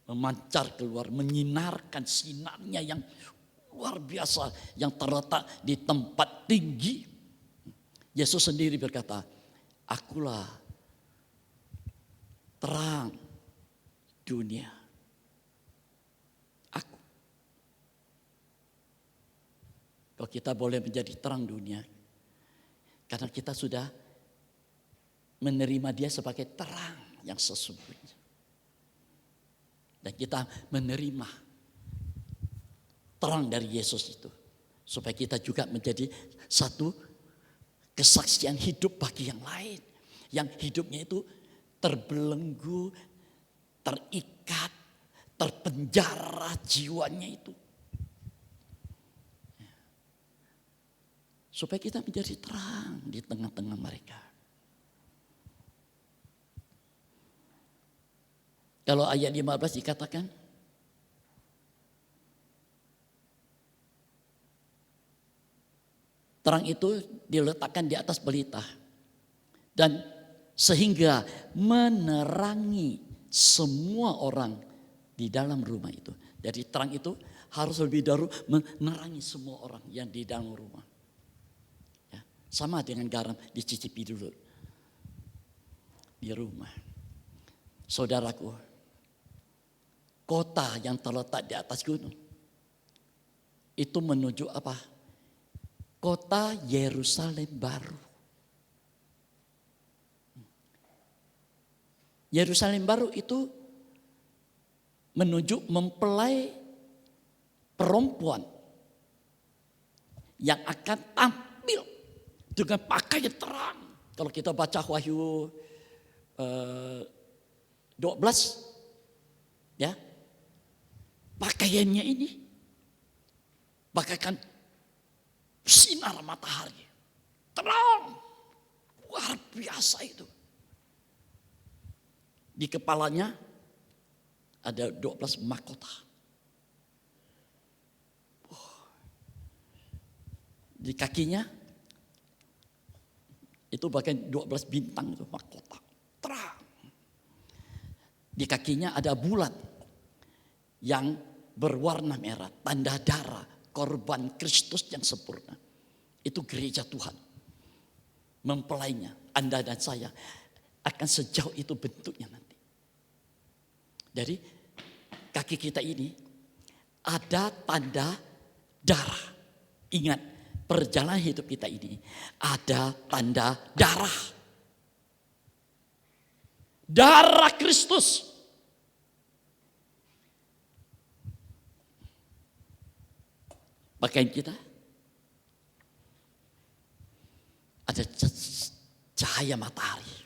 S4: memancar keluar, menyinarkan sinarnya yang luar biasa, yang terletak di tempat tinggi. Yesus sendiri berkata, akulah terang dunia. Aku. Kalau kita boleh menjadi terang dunia, karena kita sudah menerima dia sebagai terang yang sesungguhnya. Dan kita menerima terang dari Yesus itu. Supaya kita juga menjadi satu kesaksian hidup bagi yang lain. Yang hidupnya itu terbelenggu, terikat, terpenjara jiwanya itu. Supaya kita menjadi terang di tengah-tengah mereka. Kalau ayat 15 dikatakan, terang itu diletakkan di atas pelita. Dan sehingga menerangi semua orang di dalam rumah itu. Jadi terang itu harus lebih dahulu menerangi semua orang yang di dalam rumah. Ya, sama dengan garam, dicicipi dulu di rumah. Saudaraku, kota yang terletak di atas gunung itu menuju apa? Kota Yerusalem baru. Yerusalem baru itu menuju mempelai perempuan yang akan tampil dengan pakaian terang. Kalau kita baca Wahyu 12, ya, pakaiannya ini bagaikan sinar matahari, terang, luar biasa itu. Di kepalanya ada 12 mahkota. Di kakinya itu bagian 12 bintang itu mahkota, terang. Di kakinya ada bulan yang berwarna merah, tanda darah korban Kristus yang sempurna. Itu gereja Tuhan. Mempelainya, Anda dan saya akan sejauh itu bentuknya nanti. Dari kaki kita ini ada tanda darah. Ingat, perjalanan hidup kita ini ada tanda darah. Darah Kristus. Pakaian kita ada cahaya matahari.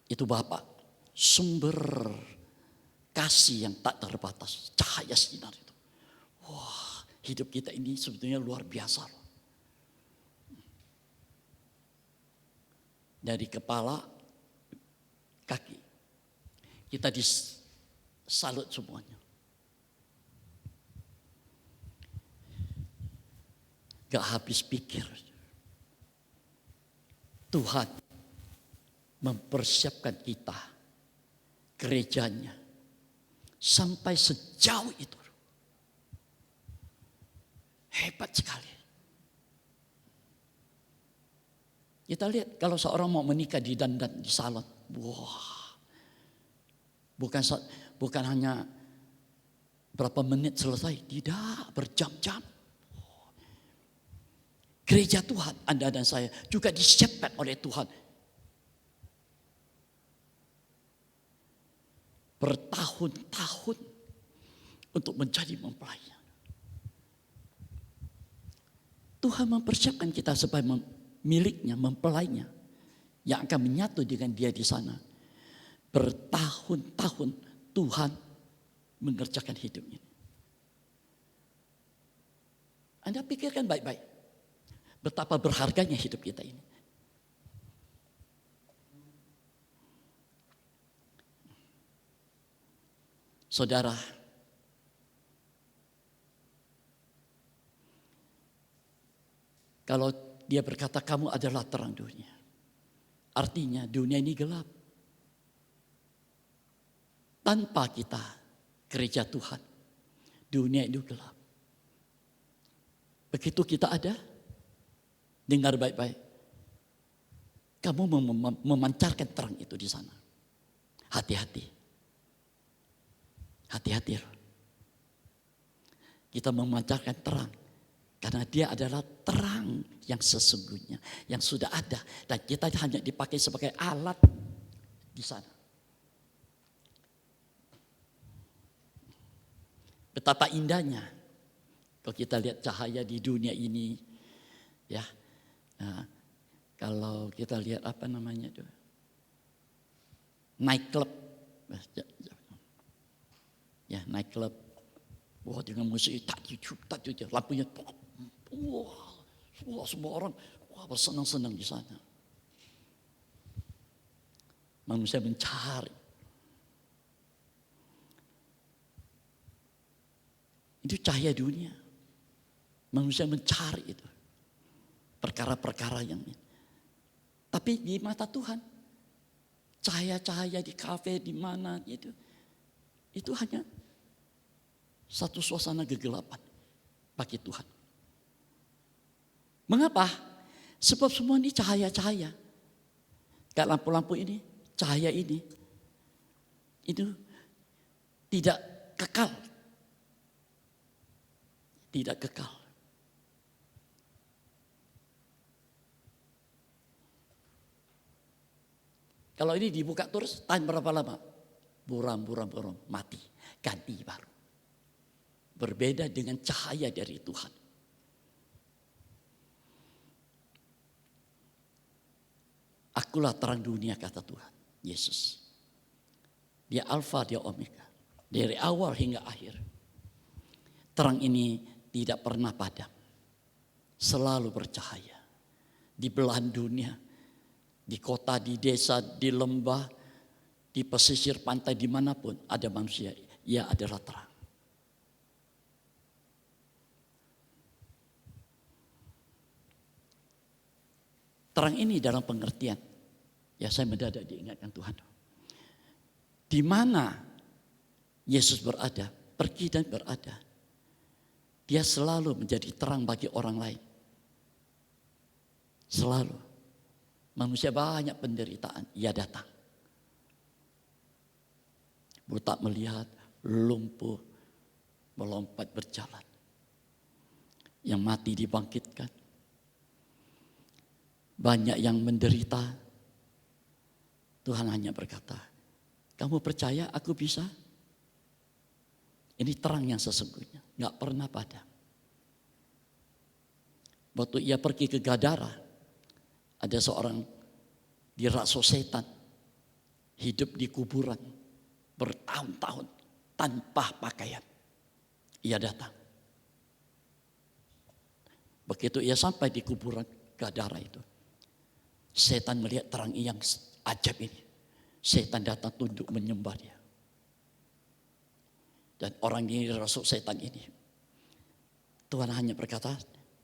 S4: Itu Bapak, sumber kasih yang tak terbatas, cahaya sinar itu. Wah, hidup kita ini sebetulnya luar biasa. Dari kepala, kaki, kita disalut semuanya. Gak habis pikir. Tuhan mempersiapkan kita, gerejanya, sampai sejauh itu. Hebat sekali. Kita lihat kalau seorang mau menikah di dandan, di salon. Wah, bukan hanya berapa menit selesai. Tidak, berjam-jam. Gereja Tuhan, Anda dan saya juga disiapkan oleh Tuhan. bertahun-tahun untuk menjadi mempelainya. Tuhan mempersiapkan kita sebagai miliknya, mempelainya, yang akan menyatu dengan dia di sana. Bertahun-tahun Tuhan mengerjakan hidup ini. Anda pikirkan baik-baik, betapa berharganya hidup kita ini. Saudara, kalau dia berkata kamu adalah terang dunia, artinya dunia ini gelap. Tanpa kita, gereja Tuhan, dunia itu gelap. Begitu kita ada, dengar baik-baik, kamu memancarkan terang itu di sana. Hati-hati. Hati-hati. Kita memancarkan terang. Karena dia adalah terang yang sesungguhnya. Yang sudah ada. Dan kita hanya dipakai sebagai alat di sana. Betapa indahnya. Kalau kita lihat cahaya di dunia ini. Ya. Nah, kalau kita lihat apa namanya itu. Nightclub. Ya, nightclub. Wah, dengan musik tak lampunya. Wah, semua orang bersenang-senang di sana. Manusia mencari. Itu cahaya dunia. Manusia mencari itu. Perkara-perkara yang ini. Tapi di mata Tuhan, cahaya-cahaya di kafe, di mana itu hanya satu suasana kegelapan bagi Tuhan. Mengapa? Sebab semua ini cahaya-cahaya. Kayak lampu-lampu ini, cahaya ini, itu tidak kekal. Tidak kekal. Kalau ini dibuka terus, tahan berapa lama? Buram, mati. Ganti baru. Berbeda dengan cahaya dari Tuhan. Akulah terang dunia, kata Tuhan Yesus. Dia Alfa, dia Omega. Dari awal hingga akhir. Terang ini tidak pernah padam. Selalu bercahaya. Di belahan dunia. Di kota, di desa, di lembah, di pesisir pantai, dimanapun ada manusia. Ia adalah terang. Terang ini dalam pengertian, ya saya mendadak diingatkan Tuhan. Di mana Yesus berada, pergi dan berada. Dia selalu menjadi terang bagi orang lain. Selalu. Manusia banyak penderitaan, ia datang. Buta melihat, lumpuh, melompat berjalan. Yang mati dibangkitkan. Banyak yang menderita. Tuhan hanya berkata, kamu percaya aku bisa? Ini terang yang sesungguhnya, gak pernah padam. Waktu ia pergi ke Gadara, ada seorang dirasuk setan, hidup di kuburan bertahun-tahun tanpa pakaian. Ia datang. Begitu ia sampai di kuburan Gadara itu, setan melihat terang yang ajab ini. Setan datang tunduk menyembah dia. Dan orang ini dirasuk setan ini. Tuhan hanya berkata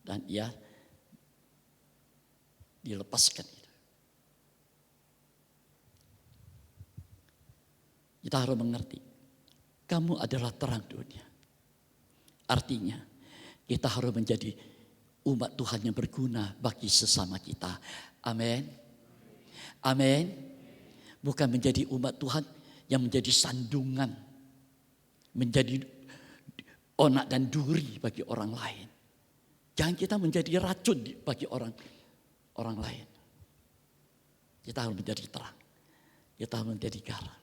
S4: dan ia dilepaskan. Kita harus mengerti, kamu adalah terang dunia. Artinya kita harus menjadi umat Tuhan yang berguna bagi sesama kita. Amin. Amin. Bukan menjadi umat Tuhan yang menjadi sandungan, menjadi onak dan duri bagi orang lain. Jangan kita menjadi racun bagi orang lain. Kita harus menjadi terang. Kita harus menjadi garam.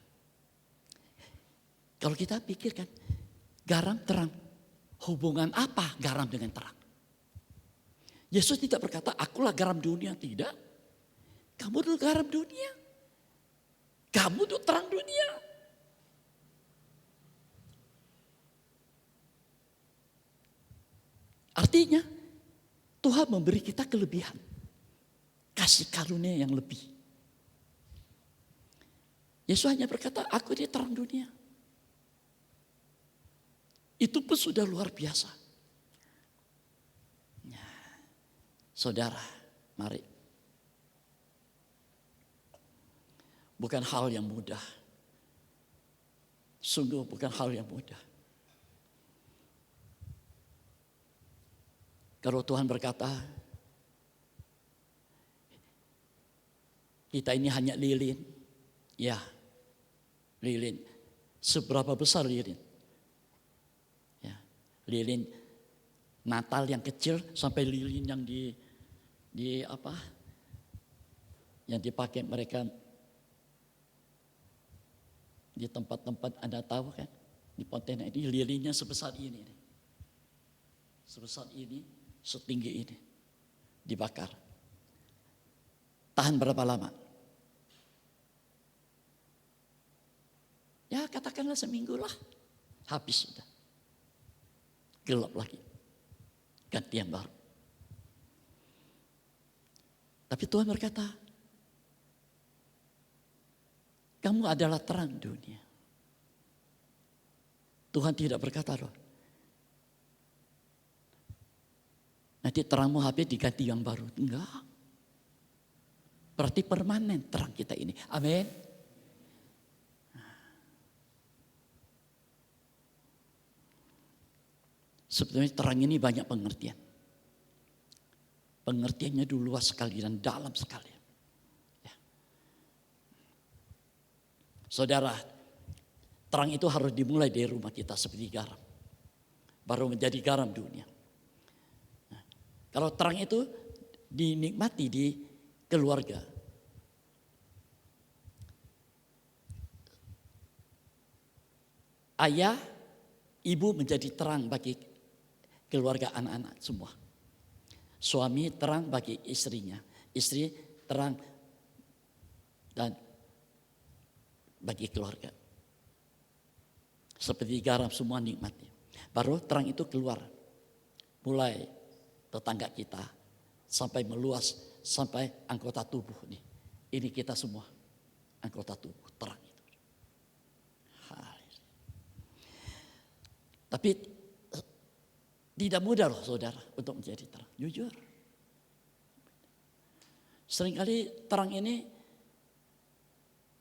S4: Kalau kita pikirkan, garam terang. Hubungan apa garam dengan terang? Yesus tidak berkata, akulah garam dunia. Tidak. Kamu dulu garam dunia. Kamu dulu terang dunia. Artinya, Tuhan memberi kita kelebihan. Kasih karunia yang lebih. Yesus hanya berkata, aku ini terang dunia. Itu pun sudah luar biasa. Nah, saudara, mari. Bukan hal yang mudah. Sungguh bukan hal yang mudah. Kalau Tuhan berkata, kita ini hanya lilin. Ya, lilin. Seberapa besar lilin? Ya, lilin Natal yang kecil sampai lilin yang di apa? Yang dipakai mereka di tempat-tempat Anda tahu kan? Di Pontianak ini lilinnya sebesar ini. Sebesar ini, setinggi ini. Dibakar. Tahan berapa lama? Ya katakanlah seminggu lah. Habis sudah. Gelap lagi. Ganti yang baru. Tapi Tuhan berkata, kamu adalah terang dunia. Tuhan tidak berkata loh, nanti terangmu habis diganti yang baru. Enggak. Berarti permanen terang kita ini. Amin. Sebetulnya terang ini banyak pengertian. Pengertiannya dulu luas sekali dan dalam sekali. Ya. Saudara, terang itu harus dimulai dari rumah kita seperti garam. Baru menjadi garam dunia. Nah, kalau terang itu dinikmati di keluarga. Ayah, ibu menjadi terang bagi keluarga anak-anak semua. Suami terang bagi istrinya. Istri terang dan bagi keluarga. Seperti garam semua nikmatnya. Baru terang itu keluar. Mulai tetangga kita sampai meluas sampai anggota tubuh nih. Ini kita semua anggota tubuh terang itu. Tapi tidak mudah loh saudara untuk menjadi terang. Jujur. Seringkali terang ini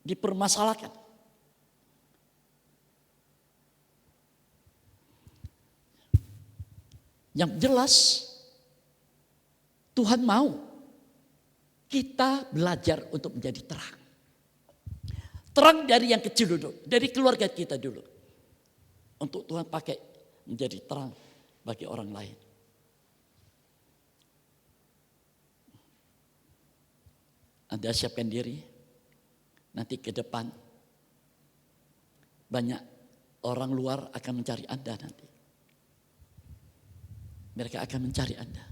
S4: dipermasalahkan. Yang jelas Tuhan mau kita belajar untuk menjadi terang. Terang dari yang kecil dulu, dari keluarga kita dulu. Untuk Tuhan pakai menjadi terang bagi orang lain. Anda siapkan diri, nanti ke depan banyak orang luar akan mencari Anda nanti. Mereka akan mencari Anda.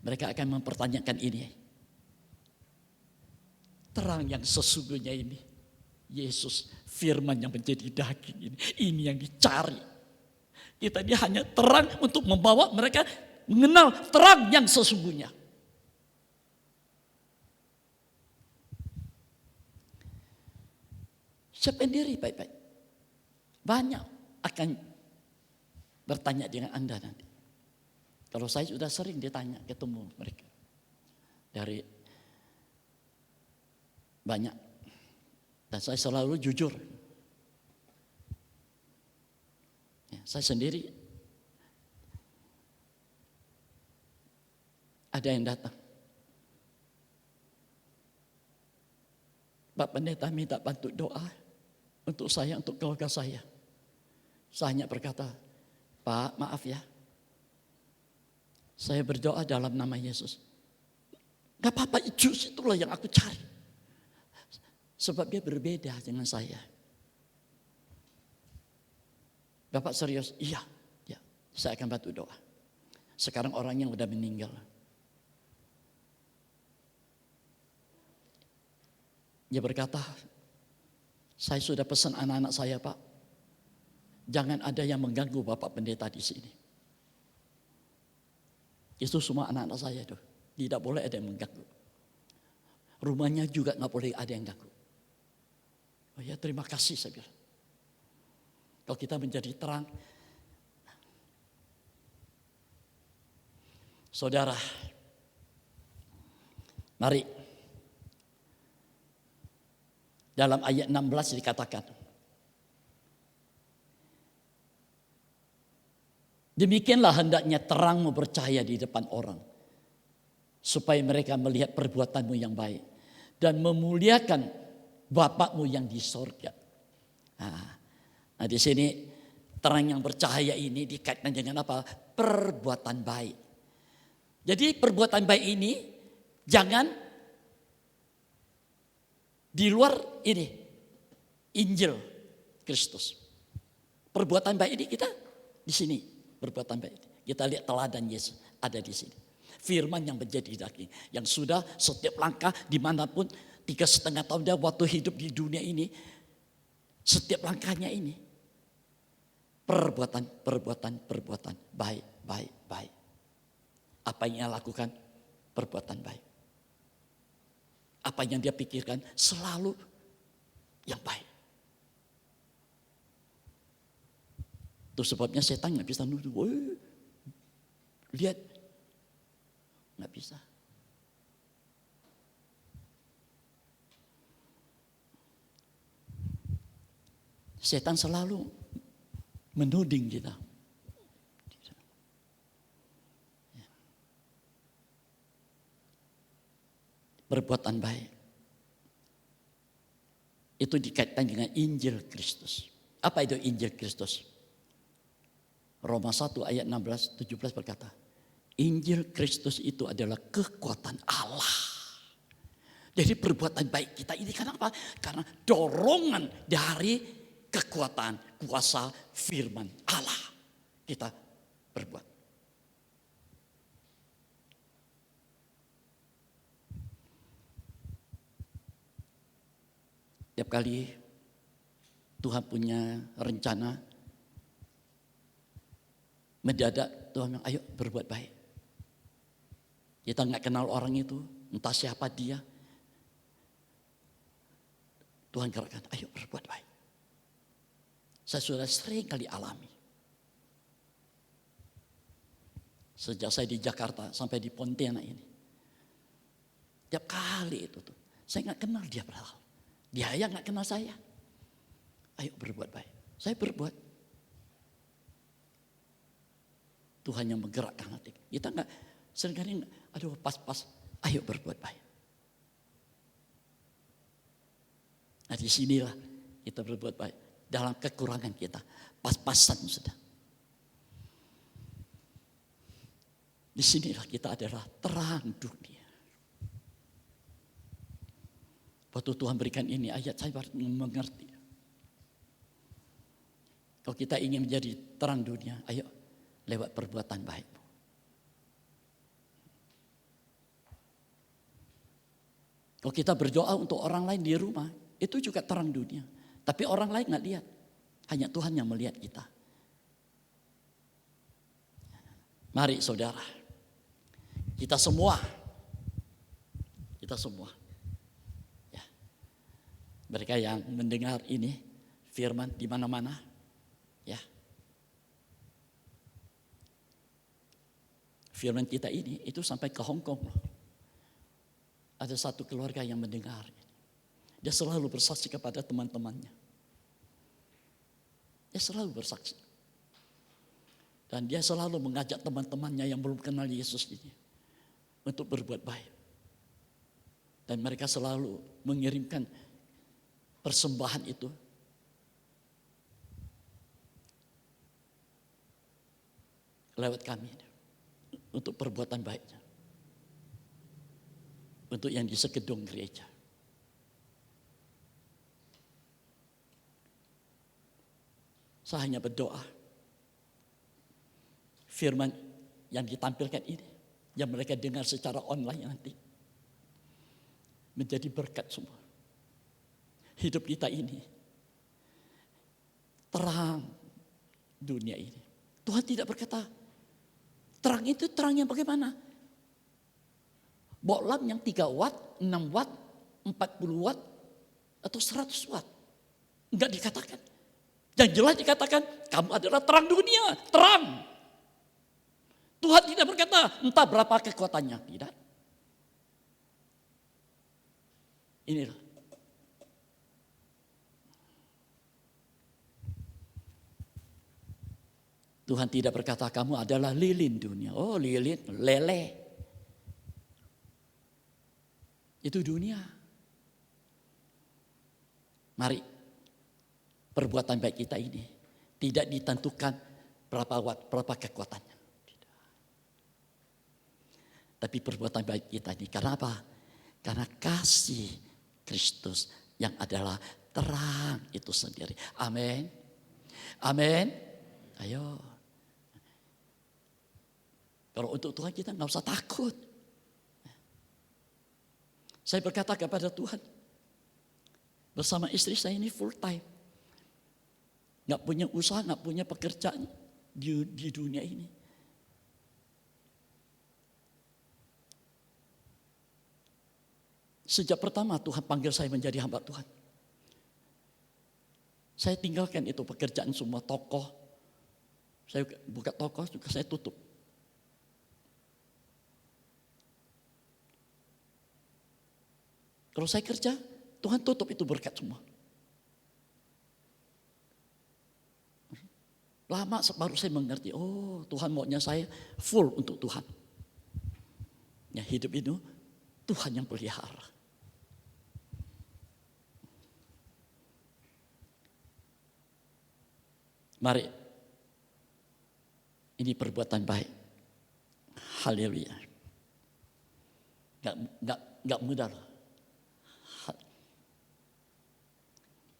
S4: Mereka akan mempertanyakan ini. Terang yang sesungguhnya ini. Yesus firman yang menjadi daging ini yang dicari. Kita ini hanya terang untuk membawa mereka mengenal terang yang sesungguhnya. Siapkan diri baik-baik. Banyak akan bertanya dengan Anda nanti. Kalau saya sudah sering ditanya, ketemu mereka. Dari banyak. Dan saya selalu jujur. Ya, saya sendiri ada yang datang. Pak Pendeta minta bantu doa untuk saya, untuk keluarga saya. Saya hanya berkata, Pak maaf ya. Saya berdoa dalam nama Yesus. Gak apa-apa, itulah yang aku cari. Sebab dia berbeda dengan saya. Bapak serius? Iya, ya, saya akan bantu doa. Sekarang orangnya udah meninggal. Dia berkata, saya sudah pesan anak-anak saya, Pak, jangan ada yang mengganggu Bapak Pendeta di sini. Itu semua anak-anak saya tuh, tidak boleh ada yang mengganggu. Rumahnya juga nggak boleh ada yang ganggu. Oh ya, terima kasih saya bilang. Kalau kita menjadi terang, saudara, mari. Dalam ayat 16 dikatakan, demikianlah hendaknya terangmu bercahaya di depan orang, supaya mereka melihat perbuatanmu yang baik dan memuliakan Bapakmu yang di sorga. Nah, di sini terang yang bercahaya ini dikaitkan dengan apa? Perbuatan baik. Jadi perbuatan baik ini jangan di luar ini Injil Kristus. Perbuatan baik ini kita di sini perbuatan baik ini. Kita lihat teladan Yesus ada di sini. Firman yang menjadi daging, yang sudah setiap langkah dimanapun 3,5 tahun dia waktu hidup di dunia ini, setiap langkahnya ini perbuatan baik. Apa yang dia lakukan? Perbuatan baik. Apa yang dia pikirkan selalu yang baik. Itu sebabnya setan nggak bisa nuduh. Lihat, nggak bisa. Setan selalu menuding kita. Perbuatan baik itu dikaitkan dengan Injil Kristus. Apa itu Injil Kristus? Roma 1 ayat 16-17 berkata, Injil Kristus itu adalah kekuatan Allah. Jadi perbuatan baik kita ini kenapa? Karena dorongan dari kekuatan, kuasa firman Allah kita berbuat. Tiap kali Tuhan punya rencana, mendadak Tuhan bilang, ayo berbuat baik. Kita nggak kenal orang itu, entah siapa dia. Tuhan gerakkan, ayo berbuat baik. Saya sudah sering kali alami. Sejak saya di Jakarta sampai di Pontianak ini. Tiap kali itu tuh, saya nggak kenal dia padahal. Dia yang nggak kenal saya. Ayo berbuat baik. Saya berbuat. Tuhan yang menggerakkan hati. Kita nggak seringkali, aduh pas-pas. Ayo berbuat baik. Nah disinilah kita berbuat baik. Dalam kekurangan kita. Pas-pasan sudah. Disinilah kita adalah terang dunia. Waktu Tuhan berikan ini ayat saya baru mengerti. Kalau kita ingin menjadi terang dunia, ayo lewat perbuatan baikmu. Kalau kita berdoa untuk orang lain di rumah, itu juga terang dunia. Tapi orang lain nggak lihat, hanya Tuhan yang melihat kita. Mari saudara, kita semua, ya, mereka yang mendengar ini firman di mana-mana, ya, firman kita ini itu sampai ke Hong Kong. Ada satu keluarga yang mendengar. Dia selalu bersaksi kepada teman-temannya. Dia selalu bersaksi. Dan dia selalu mengajak teman-temannya yang belum kenal Yesus ini untuk berbuat baik. Dan mereka selalu mengirimkan persembahan itu lewat kami untuk perbuatan baiknya. Untuk yang di sekedung gereja. Saya hanya berdoa firman yang ditampilkan ini, yang mereka dengar secara online nanti, menjadi berkat semua. Hidup kita ini terang dunia ini. Tuhan tidak berkata terang itu terang yang bagaimana? Bolam yang 3 watt, 6 watt, 40 watt, atau 100 watt. Enggak dikatakan. Yang jelas dikatakan kamu adalah terang dunia, terang. Tuhan tidak berkata entah berapa kekuatannya, tidak. Inilah. Tuhan tidak berkata kamu adalah lilin dunia. Oh, lilin, lele. Itu dunia. Mari, perbuatan baik kita ini tidak ditentukan berapa watt, berapa kekuatannya. Tidak. Tapi perbuatan baik kita ini karena apa? Karena kasih Kristus yang adalah terang itu sendiri. Amin. Amin. Ayo. Kalau untuk Tuhan kita nggak usah takut. Saya berkata kepada Tuhan, bersama istri saya ini full time. Nggak punya usaha, nggak punya pekerjaan di dunia ini. Sejak pertama Tuhan panggil saya menjadi hamba Tuhan. Saya tinggalkan itu pekerjaan semua tokoh. Saya buka toko juga saya tutup. Kalau saya kerja, Tuhan tutup itu berkat semua. Lama baru saya mengerti, oh Tuhan maunya saya full untuk Tuhan. Ya hidup itu Tuhan yang pelihara. Mari, ini perbuatan baik. Haleluya. Gak mudah loh.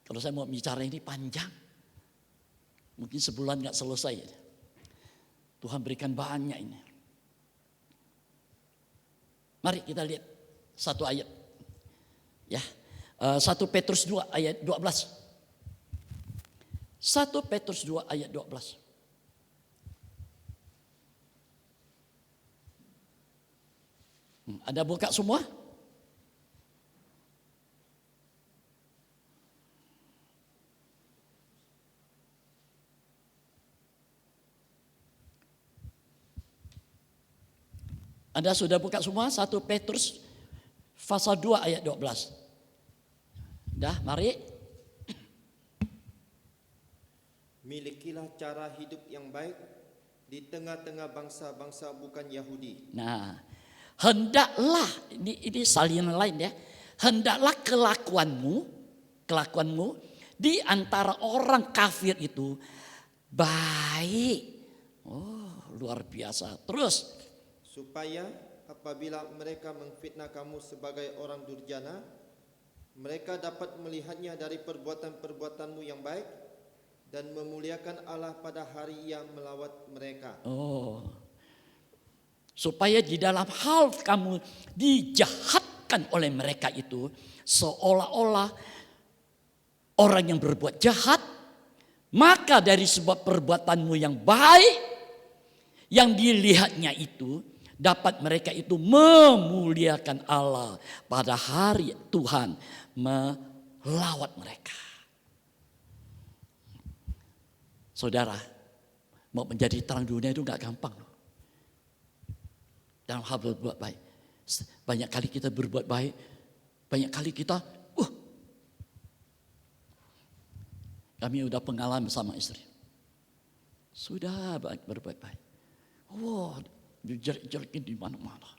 S4: Kalau saya mau bicara ini panjang, mungkin sebulan gak selesai. Tuhan berikan banyak ini. Mari kita lihat satu ayat. Ya, 1 Petrus 2 ayat 12. 1 Petrus 2 ayat 12. Ada buka semua? Anda sudah buka semua 1 Petrus pasal 2 ayat 12. Dah, mari.
S5: Milikilah cara hidup yang baik di tengah-tengah bangsa-bangsa bukan Yahudi.
S4: Nah, hendaklah ini salinan lain ya. Hendaklah kelakuanmu di antara orang kafir itu baik. Oh, luar biasa. Terus
S5: Supaya apabila mereka memfitnah kamu sebagai orang durjana, mereka dapat melihatnya dari perbuatan-perbuatanmu yang baik dan memuliakan Allah pada hari Ia melawat mereka.
S4: oh. Supaya di dalam hal kamu dijahatkan oleh mereka itu seolah-olah orang yang berbuat jahat, maka dari sebab perbuatanmu yang baik yang dilihatnya itu dapat mereka itu memuliakan Allah pada hari Tuhan melawat mereka. Saudara, mau menjadi terang dunia itu gak gampang loh. Dalam hal berbuat baik. Banyak kali kita berbuat baik, banyak kali kita kami udah pengalaman sama istri. Sudah berbuat baik. Wah, dijelek-jelekin di mana-mana.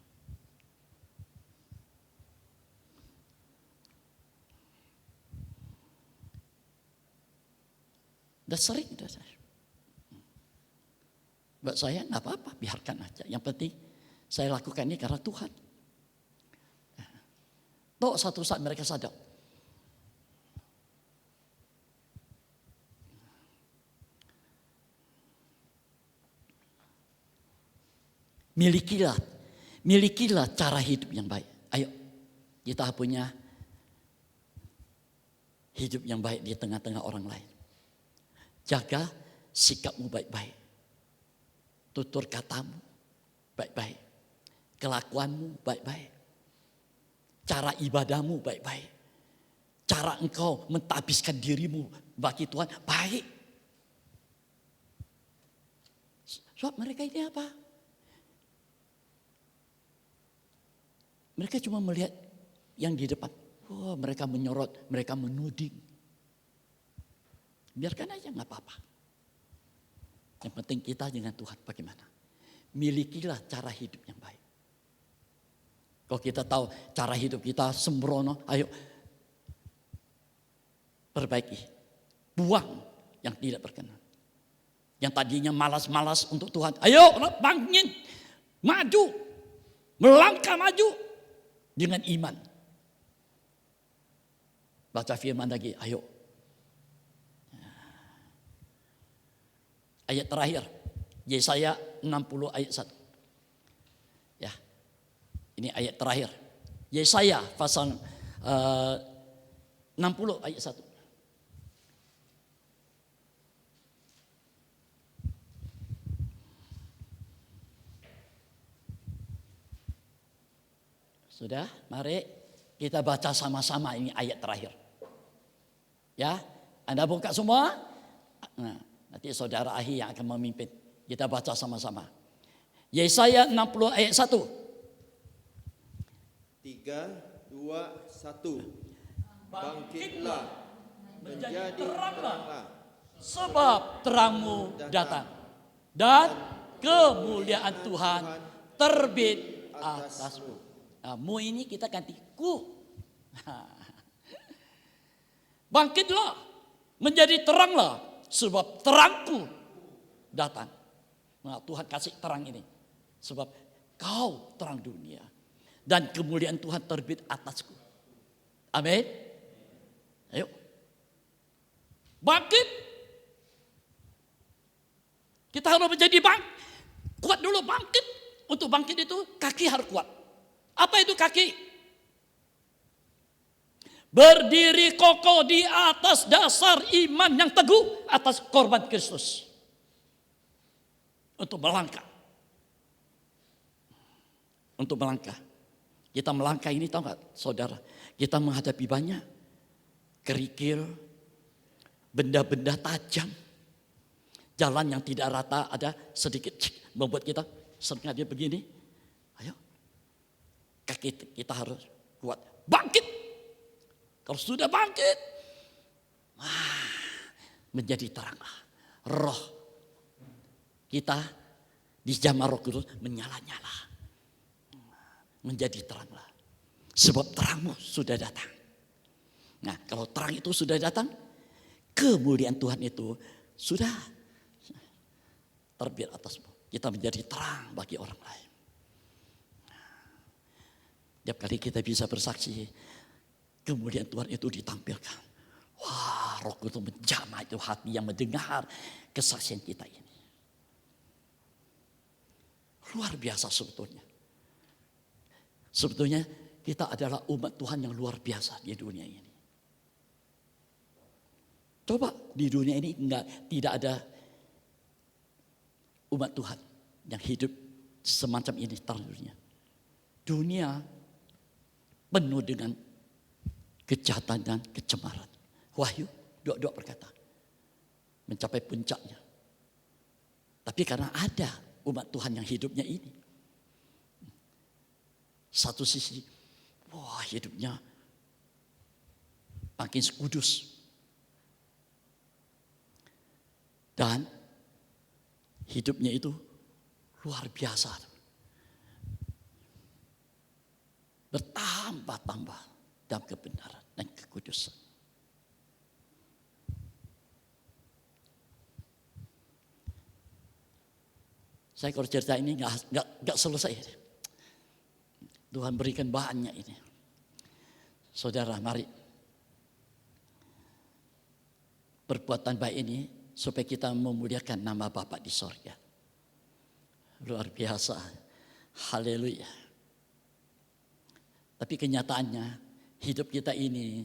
S4: Udah sering. Buat saya nggak apa-apa, biarkan aja. Yang penting saya lakukan ini karena Tuhan. Toh satu saat mereka sadar. Milikilah cara hidup yang baik. Ayo, kita punya hidup yang baik di tengah-tengah orang lain. Jaga sikapmu baik-baik. Tutur katamu baik-baik. Kelakuanmu baik-baik. Cara ibadahmu baik-baik. Cara engkau mentadbiskan dirimu bagi Tuhan baik. Sebab mereka ini apa? Mereka cuma melihat yang di depan. Oh, mereka menyorot, mereka menuding. Biarkan aja, nggak apa-apa. Yang penting kita dengan Tuhan bagaimana? Milikilah cara hidup yang baik. Kalau kita tahu cara hidup kita sembrono, ayo perbaiki. Buang yang tidak berkenan. Yang tadinya malas-malas untuk Tuhan. Ayo bangkit, maju, melangkah maju dengan iman. Baca firman lagi, ayo. Ayat terakhir, Yesaya 60 ayat 1. Ya, ini ayat terakhir. Yesaya pasal 60 ayat 1. Sudah, mari kita baca sama-sama ini ayat terakhir. Ya, Anda buka semua. Nah, nanti saudara Ahi yang akan memimpin. Kita baca sama-sama. Yesaya 60 ayat 1.
S5: 3, 2, 1. Bangkitlah, menjadi teranglah,
S4: sebab terangmu datang. Dan kemuliaan Tuhan terbit atasmu. Nah, mu ini kita ganti ku. Bangkitlah, menjadi teranglah, sebab terangku datang. Nah, Tuhan kasih terang ini, sebab kau terang dunia. Dan kemuliaan Tuhan terbit atasku. Amin. Ayo. Bangkit. Kita harus menjadi kuat dulu, bangkit. Untuk bangkit itu kaki harus kuat. Apa itu kaki? Berdiri kokoh di atas dasar iman yang teguh atas korban Kristus. Untuk melangkah. Untuk melangkah. Kita melangkah ini tahu gak saudara? Kita menghadapi banyak kerikil, benda-benda tajam. Jalan yang tidak rata ada sedikit membuat kita sengaja begini. Ayo. Kaki kita harus kuat. Bangkit. Kalau sudah bangkit. Menjadi teranglah. Roh kita di zaman Roh Kudus menyala-nyala. Menjadi teranglah. Sebab terangmu sudah datang. Nah, kalau terang itu sudah datang, kemuliaan Tuhan itu sudah terbit atasmu. Kita menjadi terang bagi orang lain. Tiap kali kita bisa bersaksi, kemuliaan Tuhan itu ditampilkan. Wah, Roh Kudus menjamah itu hati yang mendengar kesaksian kita ini. Luar biasa sebetulnya. Sebetulnya kita adalah umat Tuhan yang luar biasa di dunia ini. Coba di dunia ini tidak ada umat Tuhan yang hidup semacam ini terlalunya. Dunia penuh dengan kejahatan dan kecemaran. Wahyu 22 berkata, mencapai puncaknya. Tapi karena ada umat Tuhan yang hidupnya ini. Satu sisi, wah hidupnya makin kudus. Dan hidupnya itu luar biasa. Bertambah-tambah dalam kebenaran dan kekudusan. Saya kalau cerita ini nggak selesai. Tuhan berikan banyak ini. Saudara, mari perbuatan baik ini supaya kita memuliakan nama Bapa di sorga. Luar biasa. Haleluya. Tapi kenyataannya hidup kita ini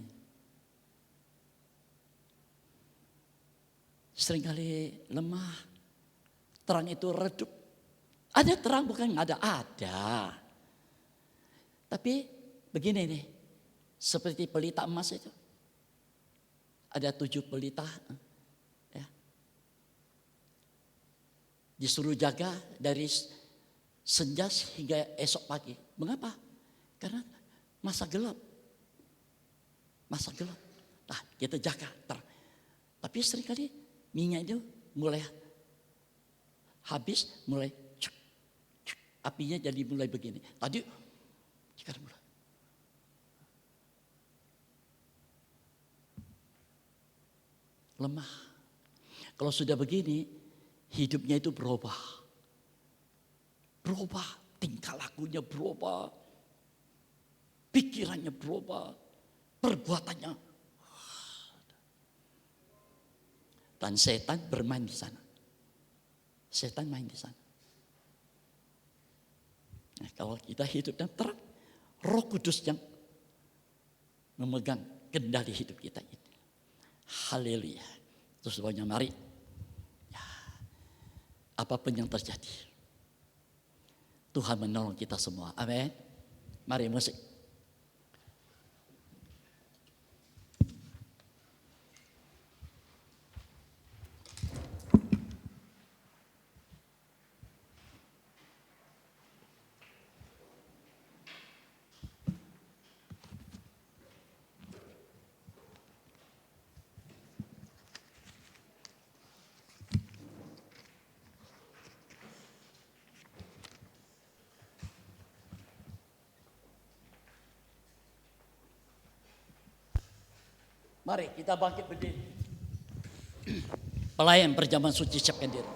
S4: seringkali lemah. Terang itu redup. Ada terang bukan nggak ada, ada. Tapi begini nih, seperti pelita emas itu. Ada 7 pelita. Ya. Disuruh jaga dari senja hingga esok pagi. Mengapa? Karena masa gelap. Masa gelap. Nah, kita jaga. Tapi seringkali minyak itu mulai habis, mulai apinya jadi mulai begini. Tadi sekarang mulai. Lemah. Kalau sudah begini, hidupnya itu berubah. Berubah, tingkah lakunya berubah. Pikirannya berubah, perbuatannya. Dan setan bermain di sana. Setan main di sana. Nah, kalau kita hidup dan terang, Roh Kudus yang memegang kendali hidup kita ini. Haleluya. Terus semuanya mari. Ya, apapun yang terjadi, Tuhan menolong kita semua. Amin. Mari musik. Mari kita bangkit berdiri. Pelayan perjamuan suci siapkan diri.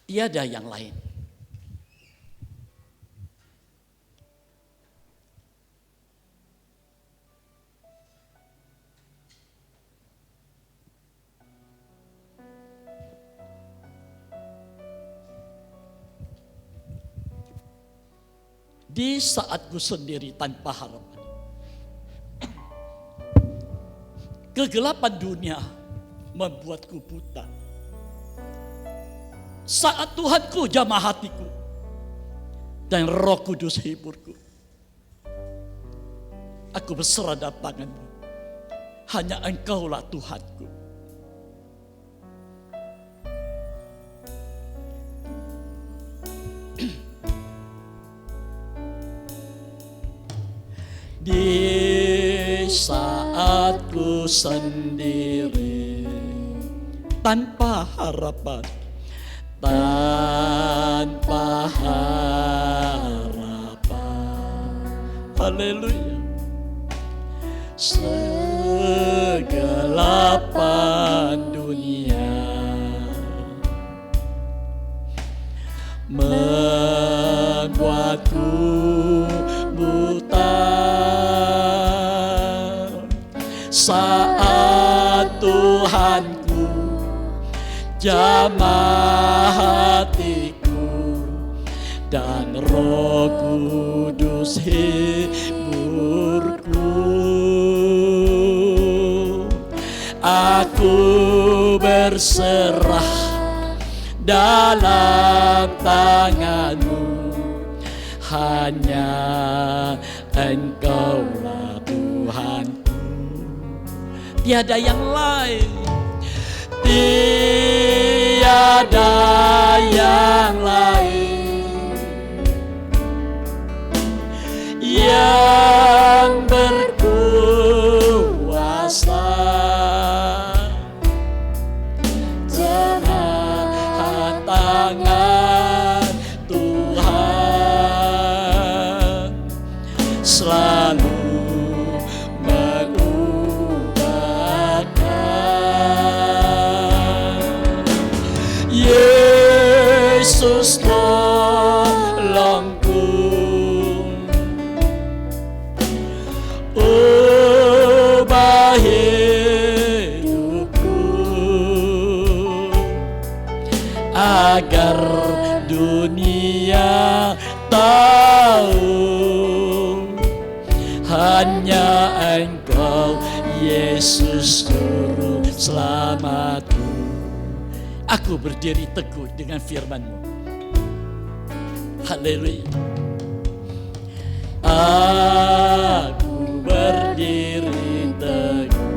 S4: Tiada yang lain. Di saatku sendiri tanpa harapan, kegelapan dunia membuatku buta. Saat Tuhanku jamah hatiku dan Roh Kudus hiburku, aku berserah dalam tangan-Mu. Hanya Engkaulah Tuhanku. Di saatku sendiri tanpa harapan, tanpa harapan, haleluya, segelapan dunia membuatku buta. Saat Tuhanku jamah hatiku dan Roh Kudus hiburku, aku berserah dalam tangan-Mu. Hanya Engkaulah Tuhanku. Tiada yang lain, tiada yang lain yang berkuasa. Jangan tangan Tuhan selalu Yesus tolong agar dunia tahu hanya Engkau Yesus Juru Selamatku. Aku berdiri teguh dengan firman-Mu. Haleluya. Aku berdiri teguh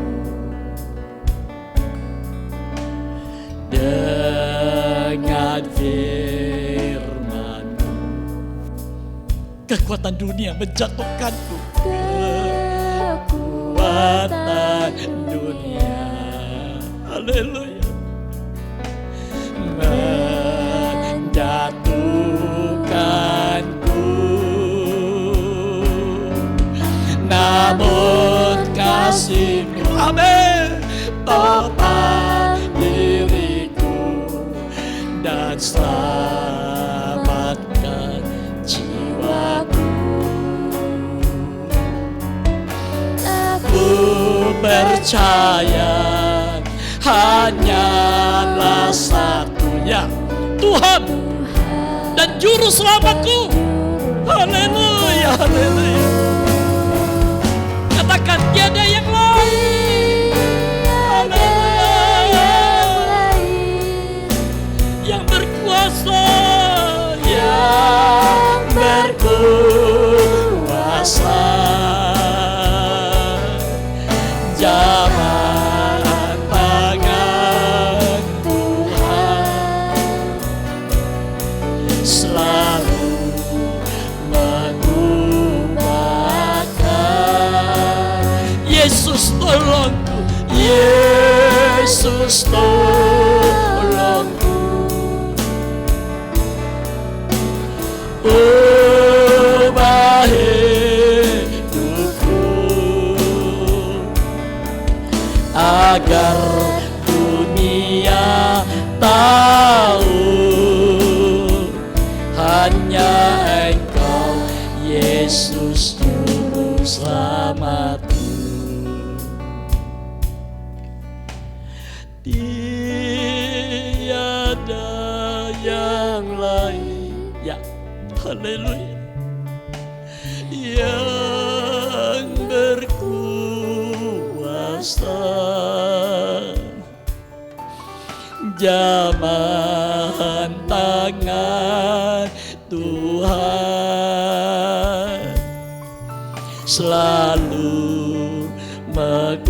S4: dengan firman-Mu. Kekuatan dunia menjatuhkanku. Kekuatan dunia, haleluya, menjatuhkanku. Namun kasih-Mu, amin, topang diriku dan selamatkan jiwaku. Aku percaya hanyalah satunya Tuhan dan Juru Selamatku. Haleluya, haleluya. Katakan tiada yang lain. Haleluya. Yang berkuasa, yang berkuasa. Jalan tangan Tuhan selalu mengubahkan. Yesus tolongku, Yesus tolongku. Ubah hidupku agar dunia tahu hanya Engkau Yesus Juru Selamatku. Tiada yang lain, ya, haleluya, yang berkuasa. Jaman tangan Tuhan selalu mengubahkan.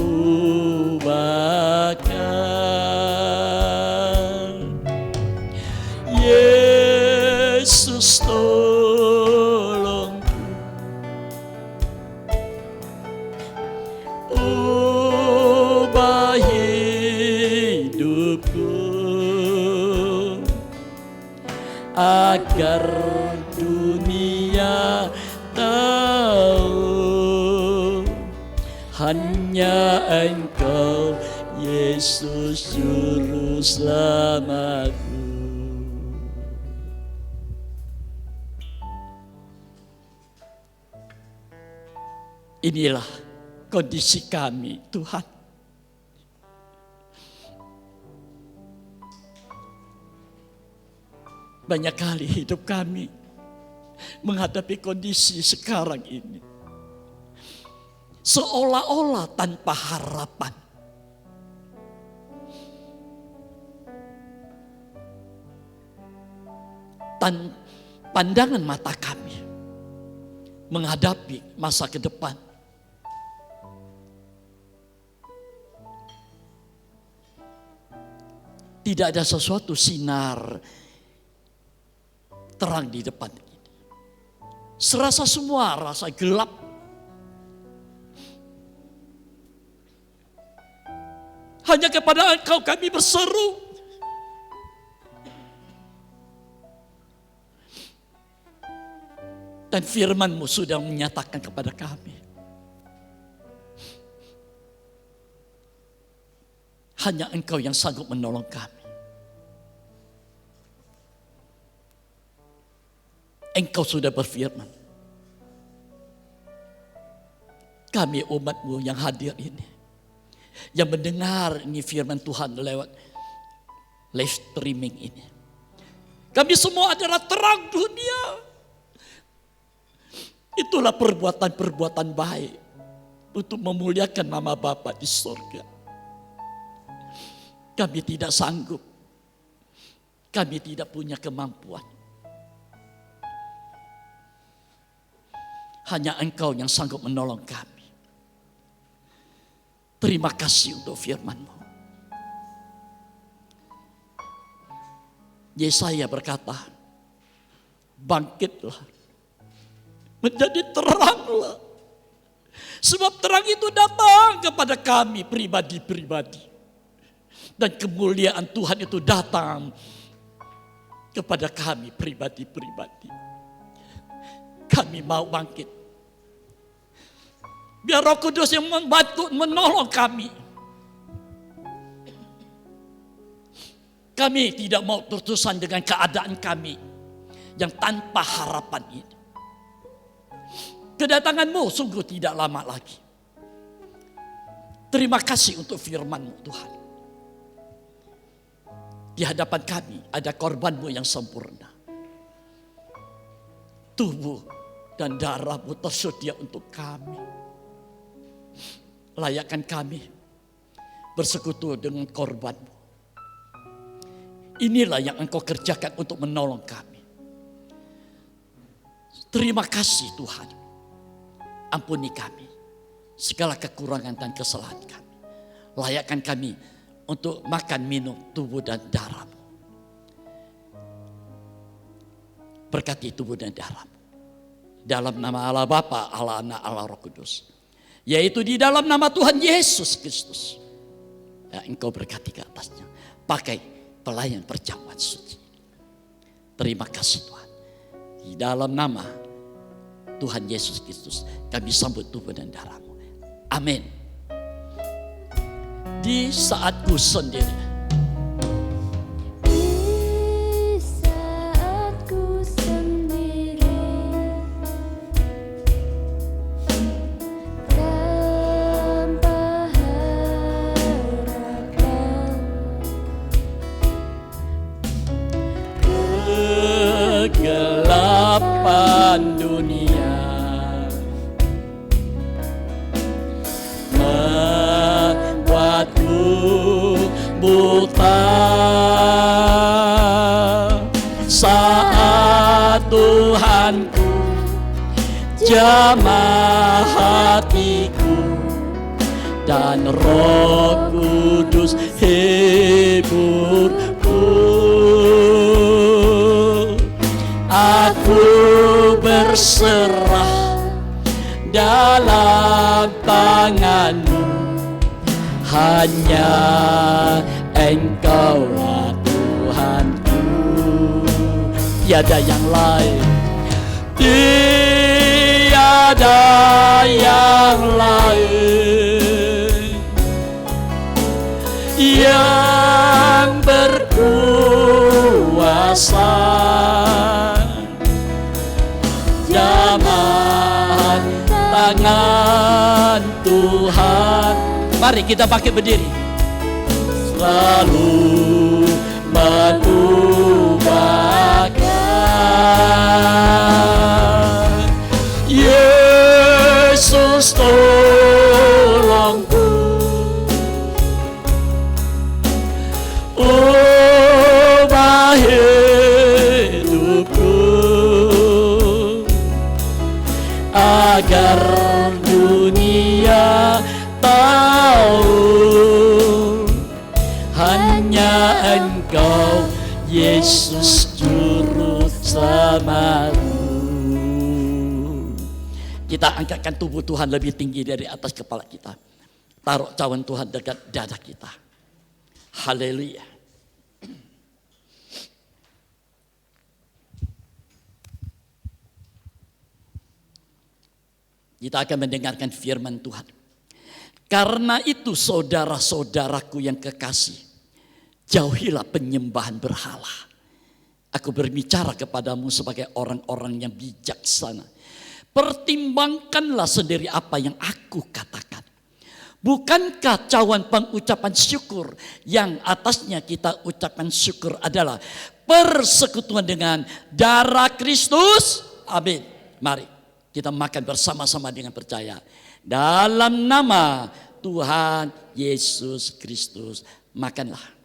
S4: Yesus tolongku, ubah hidupku agar dunia tahu hanya Engkau Yesus Juru Selamatku. Inilah kondisi kami, Tuhan. Banyak kali hidup kami menghadapi kondisi sekarang ini seolah-olah tanpa harapan. Pandangan mata kami menghadapi masa ke depan tidak ada sesuatu sinar terang di depan ini. Serasa semua rasa gelap. Hanya kepada Engkau kami berseru. Dan firman-Mu sudah menyatakan kepada kami. Hanya Engkau yang sanggup menolong kami. Engkau sudah berfirman. Kami umat-Mu yang hadir ini, yang mendengar ini firman Tuhan lewat live streaming ini, Kami semua adalah terang dunia. Itulah perbuatan-perbuatan baik untuk memuliakan nama Bapa di surga. Kami tidak sanggup. Kami tidak punya kemampuan. Hanya Engkau yang sanggup menolong kami. Terima kasih untuk firman-Mu. Yesaya berkata, bangkitlah, menjadi teranglah. Sebab terang itu datang kepada kami pribadi-pribadi. Dan kemuliaan Tuhan itu datang kepada kami pribadi-pribadi. Kami mau bangkit. Biar Roh Kudus yang membantu, menolong kami. Kami tidak mau terterusan dengan keadaan kami yang tanpa harapan ini. Kedatangan-Mu sungguh tidak lama lagi. Terima kasih untuk firman-Mu Tuhan. Di hadapan kami ada korban-Mu yang sempurna. Tubuh dan darah-Mu tersedia untuk kami. Layakkan kami bersekutu dengan korban-Mu. Inilah yang Engkau kerjakan untuk menolong kami. Terima kasih Tuhan. Ampuni kami segala kekurangan dan kesalahan kami. Layakkan kami untuk makan minum tubuh dan darah-Mu. Berkati tubuh dan darah-Mu. Dalam nama Allah Bapa, Allah Anak, Allah Roh Kudus. Yaitu di dalam nama Tuhan Yesus Kristus. Ya, Engkau berkati ke atasnya. Pakai pelayan perjamuan suci. Terima kasih Tuhan. Di dalam nama Tuhan Yesus Kristus kami sambut tubuh dan darah-Mu. Amin. Di saatku sendiri.
S3: Di saatku sendiri, tanpa harapan,
S4: Kegelapan dunia membuatku buta. Saat Tuhanku jamah hatiku dan Roh Kudus hiburku. Aku berserah dalam tangan-Mu. Hanya Engkaulah Tuhanku. Tiada yang lain. Tiada yang lain yang berkuasa. Jamah tangan Tuhan. Mari kita pakai berdiri. Selalu menubahkan. Yesus tolongku. Ubah hidupku. Agar dunia tahu hanya Engkau Yesus juru selamatku. Kita angkatkan tubuh Tuhan lebih tinggi dari atas kepala kita. Taruh cawan Tuhan dekat dada kita. Haleluya. Kita akan mendengarkan firman Tuhan. Karena itu saudara-saudaraku yang kekasih, jauhilah penyembahan berhala. Aku berbicara kepadamu sebagai orang-orang yang bijaksana. Pertimbangkanlah sendiri apa yang aku katakan. Bukankah cawan pengucapan syukur yang atasnya kita ucapkan syukur adalah persekutuan dengan darah Kristus. Amin. Mari kita makan bersama-sama dengan percaya. Dalam nama Tuhan Yesus Kristus, makanlah.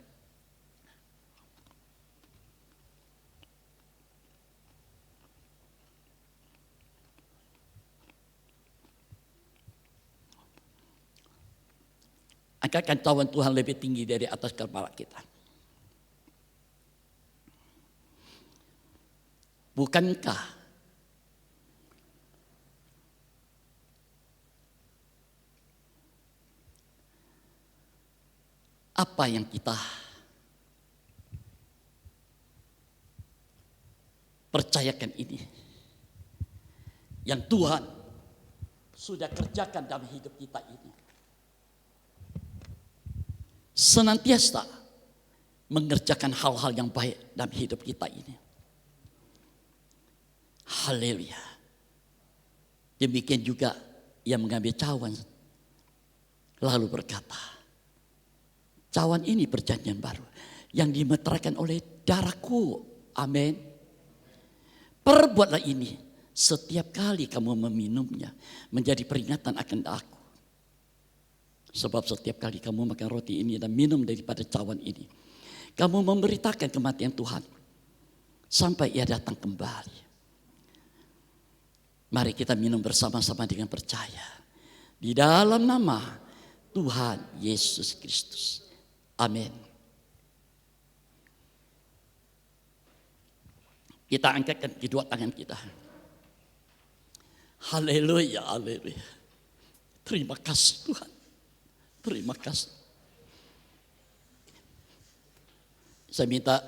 S4: Angkatkan tangan Tuhan lebih tinggi dari atas kepala kita. Bukankah apa yang kita percayakan ini, yang Tuhan sudah kerjakan dalam hidup kita ini, senantiasa mengerjakan hal-hal yang baik dalam hidup kita ini. Haleluya. Demikian juga ia mengambil cawan lalu berkata, cawan ini perjanjian baru yang dimeteraikan oleh darahku. Amin. Perbuatlah ini setiap kali kamu meminumnya, menjadi peringatan akan aku. Sebab setiap kali kamu makan roti ini dan minum daripada cawan ini, kamu memberitakan kematian Tuhan sampai ia datang kembali. Mari kita minum bersama-sama dengan percaya. Di dalam nama Tuhan Yesus Kristus. Amin. Kita angkatkan kedua tangan kita. Haleluya, haleluya. Terima kasih Tuhan. Terima kasih. Saya minta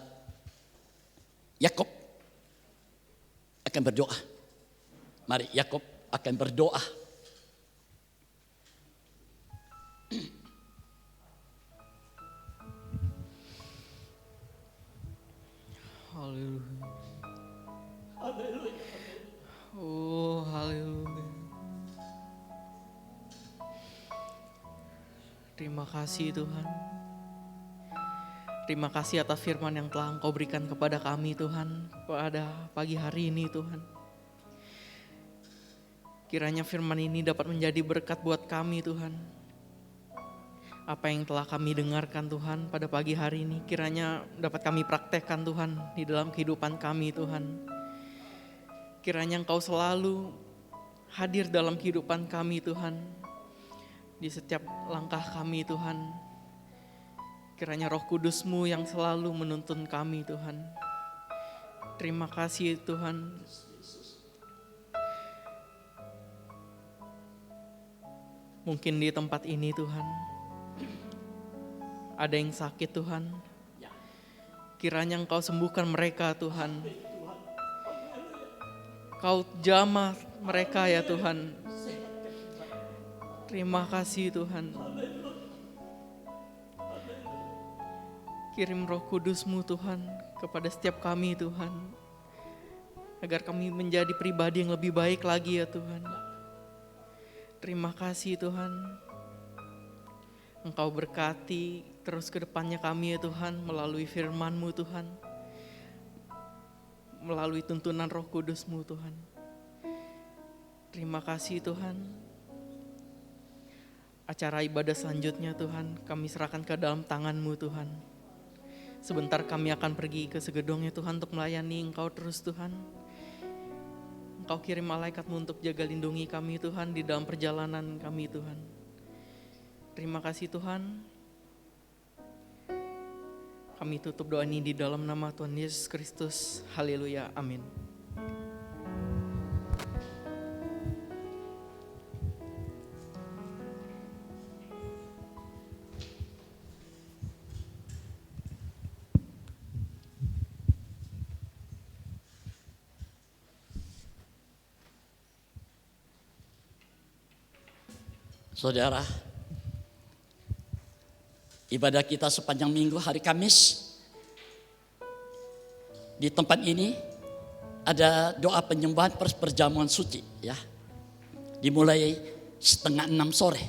S4: Yakub akan berdoa. Mari Yakub akan berdoa.
S2: Haleluya. Oh, haleluya. Terima kasih Tuhan. Terima kasih atas firman yang telah Engkau berikan kepada kami Tuhan pada pagi hari ini Tuhan. Kiranya firman ini dapat menjadi berkat buat kami Tuhan. Apa yang telah kami dengarkan Tuhan pada pagi hari ini, kiranya dapat kami praktekkan Tuhan di dalam kehidupan kami Tuhan. Kiranya Engkau selalu hadir dalam kehidupan kami Tuhan. Di setiap langkah kami Tuhan. Kiranya Roh Kudus-Mu yang selalu menuntun kami Tuhan. Terima kasih Tuhan. Mungkin di tempat ini Tuhan, ada yang sakit Tuhan. Kiranya Engkau sembuhkan mereka Tuhan. Kau jamah mereka ya Tuhan. Terima kasih Tuhan. Kirim Roh Kudus-Mu Tuhan kepada setiap kami Tuhan. Agar kami menjadi pribadi yang lebih baik lagi ya Tuhan. Terima kasih Tuhan. Engkau berkati terus ke depannya kami ya Tuhan melalui firman-Mu Tuhan. Melalui tuntunan Roh Kudus-Mu Tuhan. Terima kasih Tuhan. Acara ibadah selanjutnya Tuhan kami serahkan ke dalam tangan-Mu Tuhan. Sebentar kami akan pergi ke segedongnya Tuhan untuk melayani Engkau terus Tuhan. Engkau kirim malaikat-Mu untuk jaga lindungi kami Tuhan di dalam perjalanan kami Tuhan. Terima kasih Tuhan. Kami tutup doa ini di dalam nama Tuhan Yesus Kristus. Haleluya. Amin.
S4: Saudara, ibadah kita sepanjang minggu hari Kamis di tempat ini ada doa penyembahan perjamuan suci ya. Dimulai 5:30 sore.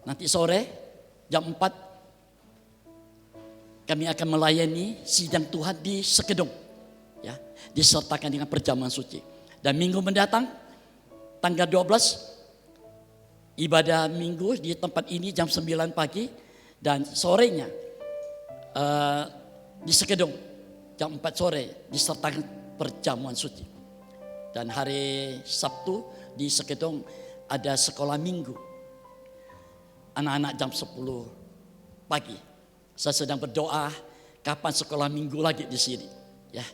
S4: Nanti sore jam 4 kami akan melayani sidang Tuhan di Sekedong, ya, disertakan dengan perjamuan suci. Dan minggu mendatang tanggal 12 ibadah minggu di tempat ini jam 9 pagi dan sorenya di Sekedong jam 4 sore disertakan perjamuan suci. Dan hari Sabtu di Sekedong ada sekolah minggu anak-anak jam 10 pagi. Saya sedang berdoa kapan sekolah minggu lagi di sini, ya.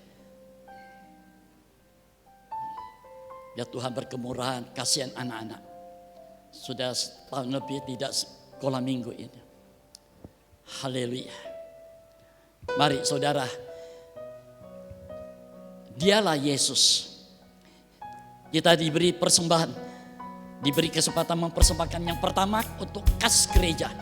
S4: Biar Tuhan berkemurahan, kasihan anak-anak. Sudah setahun lebih tidak sekolah minggu ini. Haleluya. Mari saudara, dialah Yesus. Kita diberi persembahan, diberi kesempatan mempersembahkan yang pertama untuk kas gereja.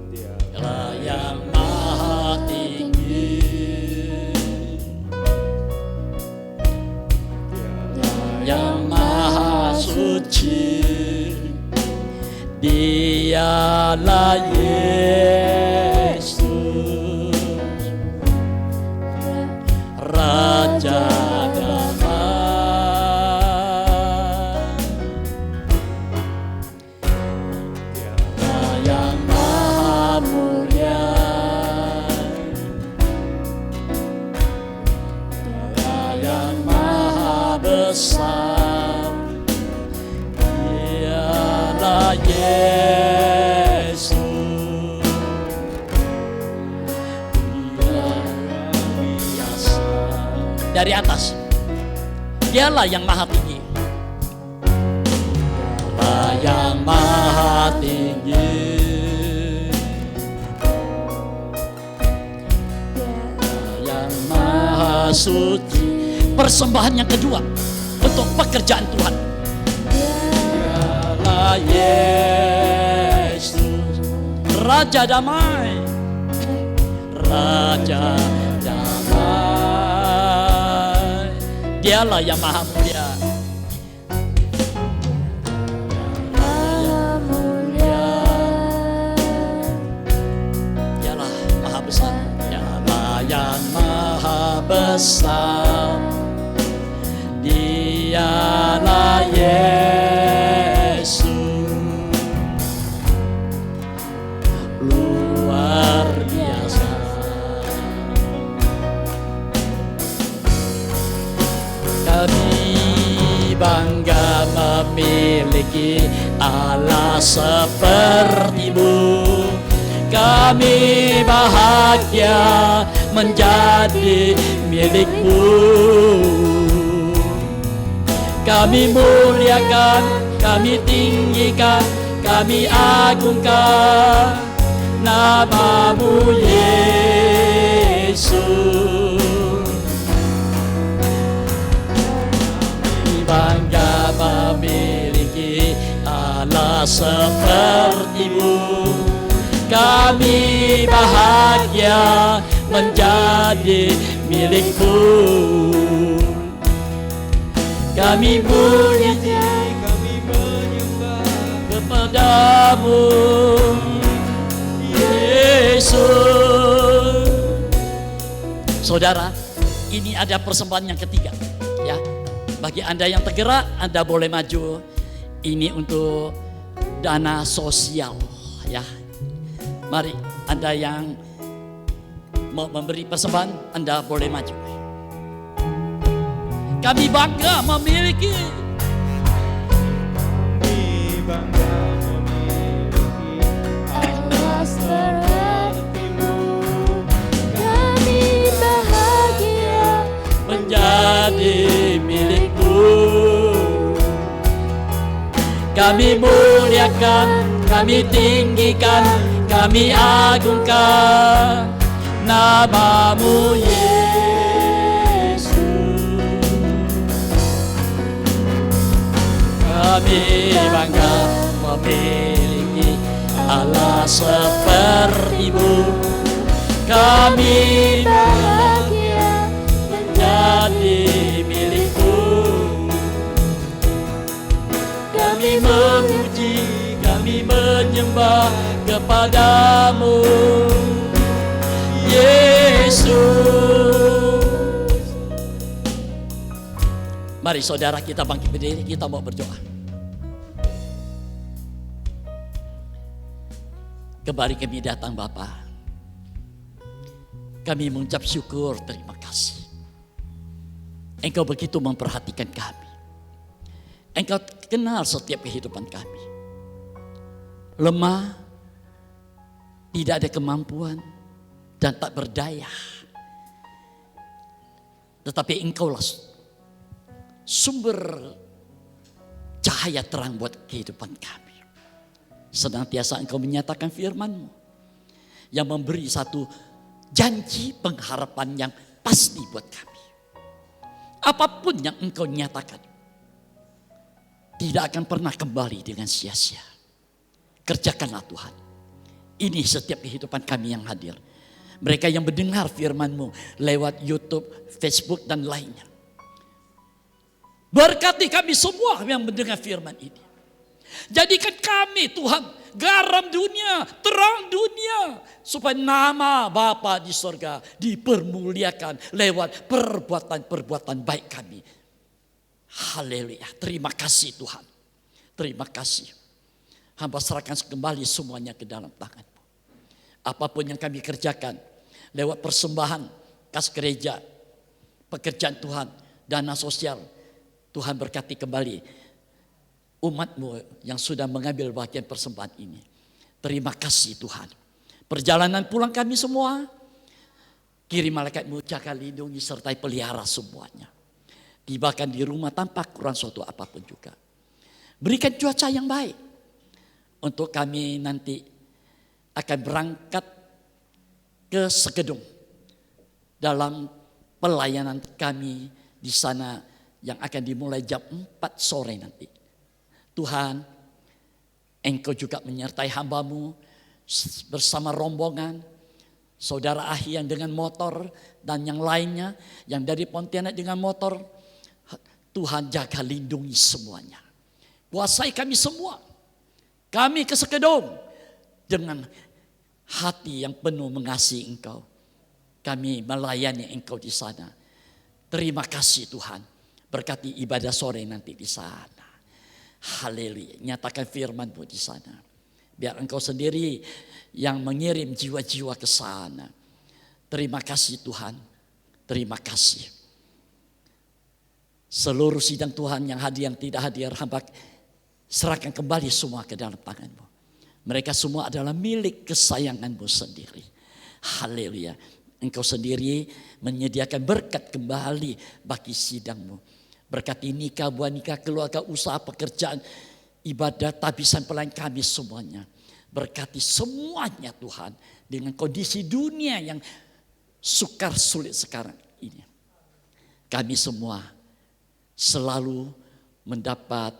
S4: Dialah yang maha tinggi, yang maha suci, dialah Yesus, Raja damai, dialah yang maha mulia, dialah yang maha besar, dialah Yesus, dia biasa. Dari atas, dialah yang maha tinggi, dialah yang maha tinggi, dialah yang maha suci. Persembahan yang kedua untuk pekerjaan Tuhan. Dialah Yesus, Raja damai, Raja damai, dialah yang maha mulia,
S3: Maha mulia,
S4: dialah maha besar, dialah yang maha besar, dialah Yesus, luar biasa. Kami bangga memiliki Allah seperti-Mu. Kami bahagia menjadi milik-Mu. Kami muliakan, kami tinggikan, kami agungkan nama-Mu Yesus. Kami bangga memiliki Allah seperti-Mu. Kami bahagia menjadi milik-Mu. Kami puji,
S1: kami menyembah
S4: kepadamu Yesus. Saudara, ini ada persembahan yang ketiga, ya. Bagi Anda yang tergerak, Anda boleh maju. Ini untuk dana sosial, ya. Mari, Anda yang mau memberi persembahan, Anda boleh maju. Kami bangga memiliki,
S3: Allah seperti-Mu. Kami bahagia
S4: menjadi milik-Mu. Kami muliakan, kami tinggikan, kami agungkan nama-Mu Yesus. Kami bangga memiliki Allah seperti-Mu. Kami kepadamu, Yesus. Mari saudara kita bangkit berdiri, kita mau berdoa. Kembali kami datang Bapa. Kami mengucap syukur, terima kasih. Engkau begitu memperhatikan kami. Engkau kenal setiap kehidupan kami. Lemah, tidak ada kemampuan, dan tak berdaya. Tetapi Engkaulah sumber cahaya terang buat kehidupan kami. Senantiasa Engkau menyatakan firman-Mu yang memberi satu janji pengharapan yang pasti buat kami. Apapun yang Engkau nyatakan tidak akan pernah kembali dengan sia-sia. Kerjakanlah Tuhan. Ini setiap kehidupan kami yang hadir. Mereka yang mendengar firman-Mu lewat YouTube, Facebook dan lainnya. Berkati kami semua yang mendengar firman ini. Jadikan kami Tuhan garam dunia, terang dunia. Supaya nama Bapa di surga dipermuliakan lewat perbuatan-perbuatan baik kami. Haleluya. Terima kasih Tuhan. Terima kasih. Hamba serahkan kembali semuanya ke dalam tangan-Mu. Apapun yang kami kerjakan lewat persembahan, kas gereja, pekerjaan Tuhan, dana sosial. Tuhan berkati kembali umat-Mu yang sudah mengambil bagian persembahan ini. Terima kasih Tuhan. Perjalanan pulang kami semua, kirim malaikat-Mu jaga lindungi sertai pelihara semuanya. Tibakan di rumah tanpa kurang suatu apapun juga. Berikan cuaca yang baik untuk kami nanti akan berangkat ke Sekedung dalam pelayanan kami di sana yang akan dimulai jam 4 sore nanti. Tuhan, Engkau juga menyertai hamba-Mu bersama rombongan, saudara Ahi yang dengan motor dan yang lainnya yang dari Pontianak dengan motor. Tuhan jaga lindungi semuanya. Kuasai kami semua. Kami ke Sekedung dengan hati yang penuh mengasihi Engkau. Kami melayani Engkau di sana. Terima kasih Tuhan. Berkati ibadah sore nanti di sana. Haleluya. Nyatakan firman-Mu di sana. Biar Engkau sendiri yang mengirim jiwa-jiwa ke sana. Terima kasih Tuhan. Terima kasih. Seluruh sidang Tuhan yang hadir yang tidak hadir, hamba serahkan kembali semua ke dalam tangan-Mu. Mereka semua adalah milik kesayangan-Mu sendiri. Haleluya. Engkau sendiri menyediakan berkat kembali bagi sidang-Mu. Berkati nikah, buah nikah, keluarga, usaha, pekerjaan, ibadah, tabisan pelayan kami semuanya. Berkati semuanya Tuhan dengan kondisi dunia yang sukar sulit sekarang ini. Kami semua selalu mendapat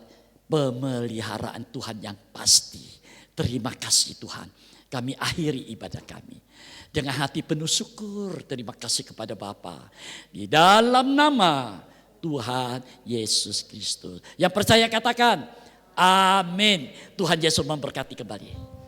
S4: pemeliharaan Tuhan yang pasti. Terima kasih Tuhan. Kami akhiri ibadah kami dengan hati penuh syukur. Terima kasih kepada Bapa di dalam nama Tuhan Yesus Kristus. Yang percaya katakan amin. Tuhan Yesus memberkati kembali.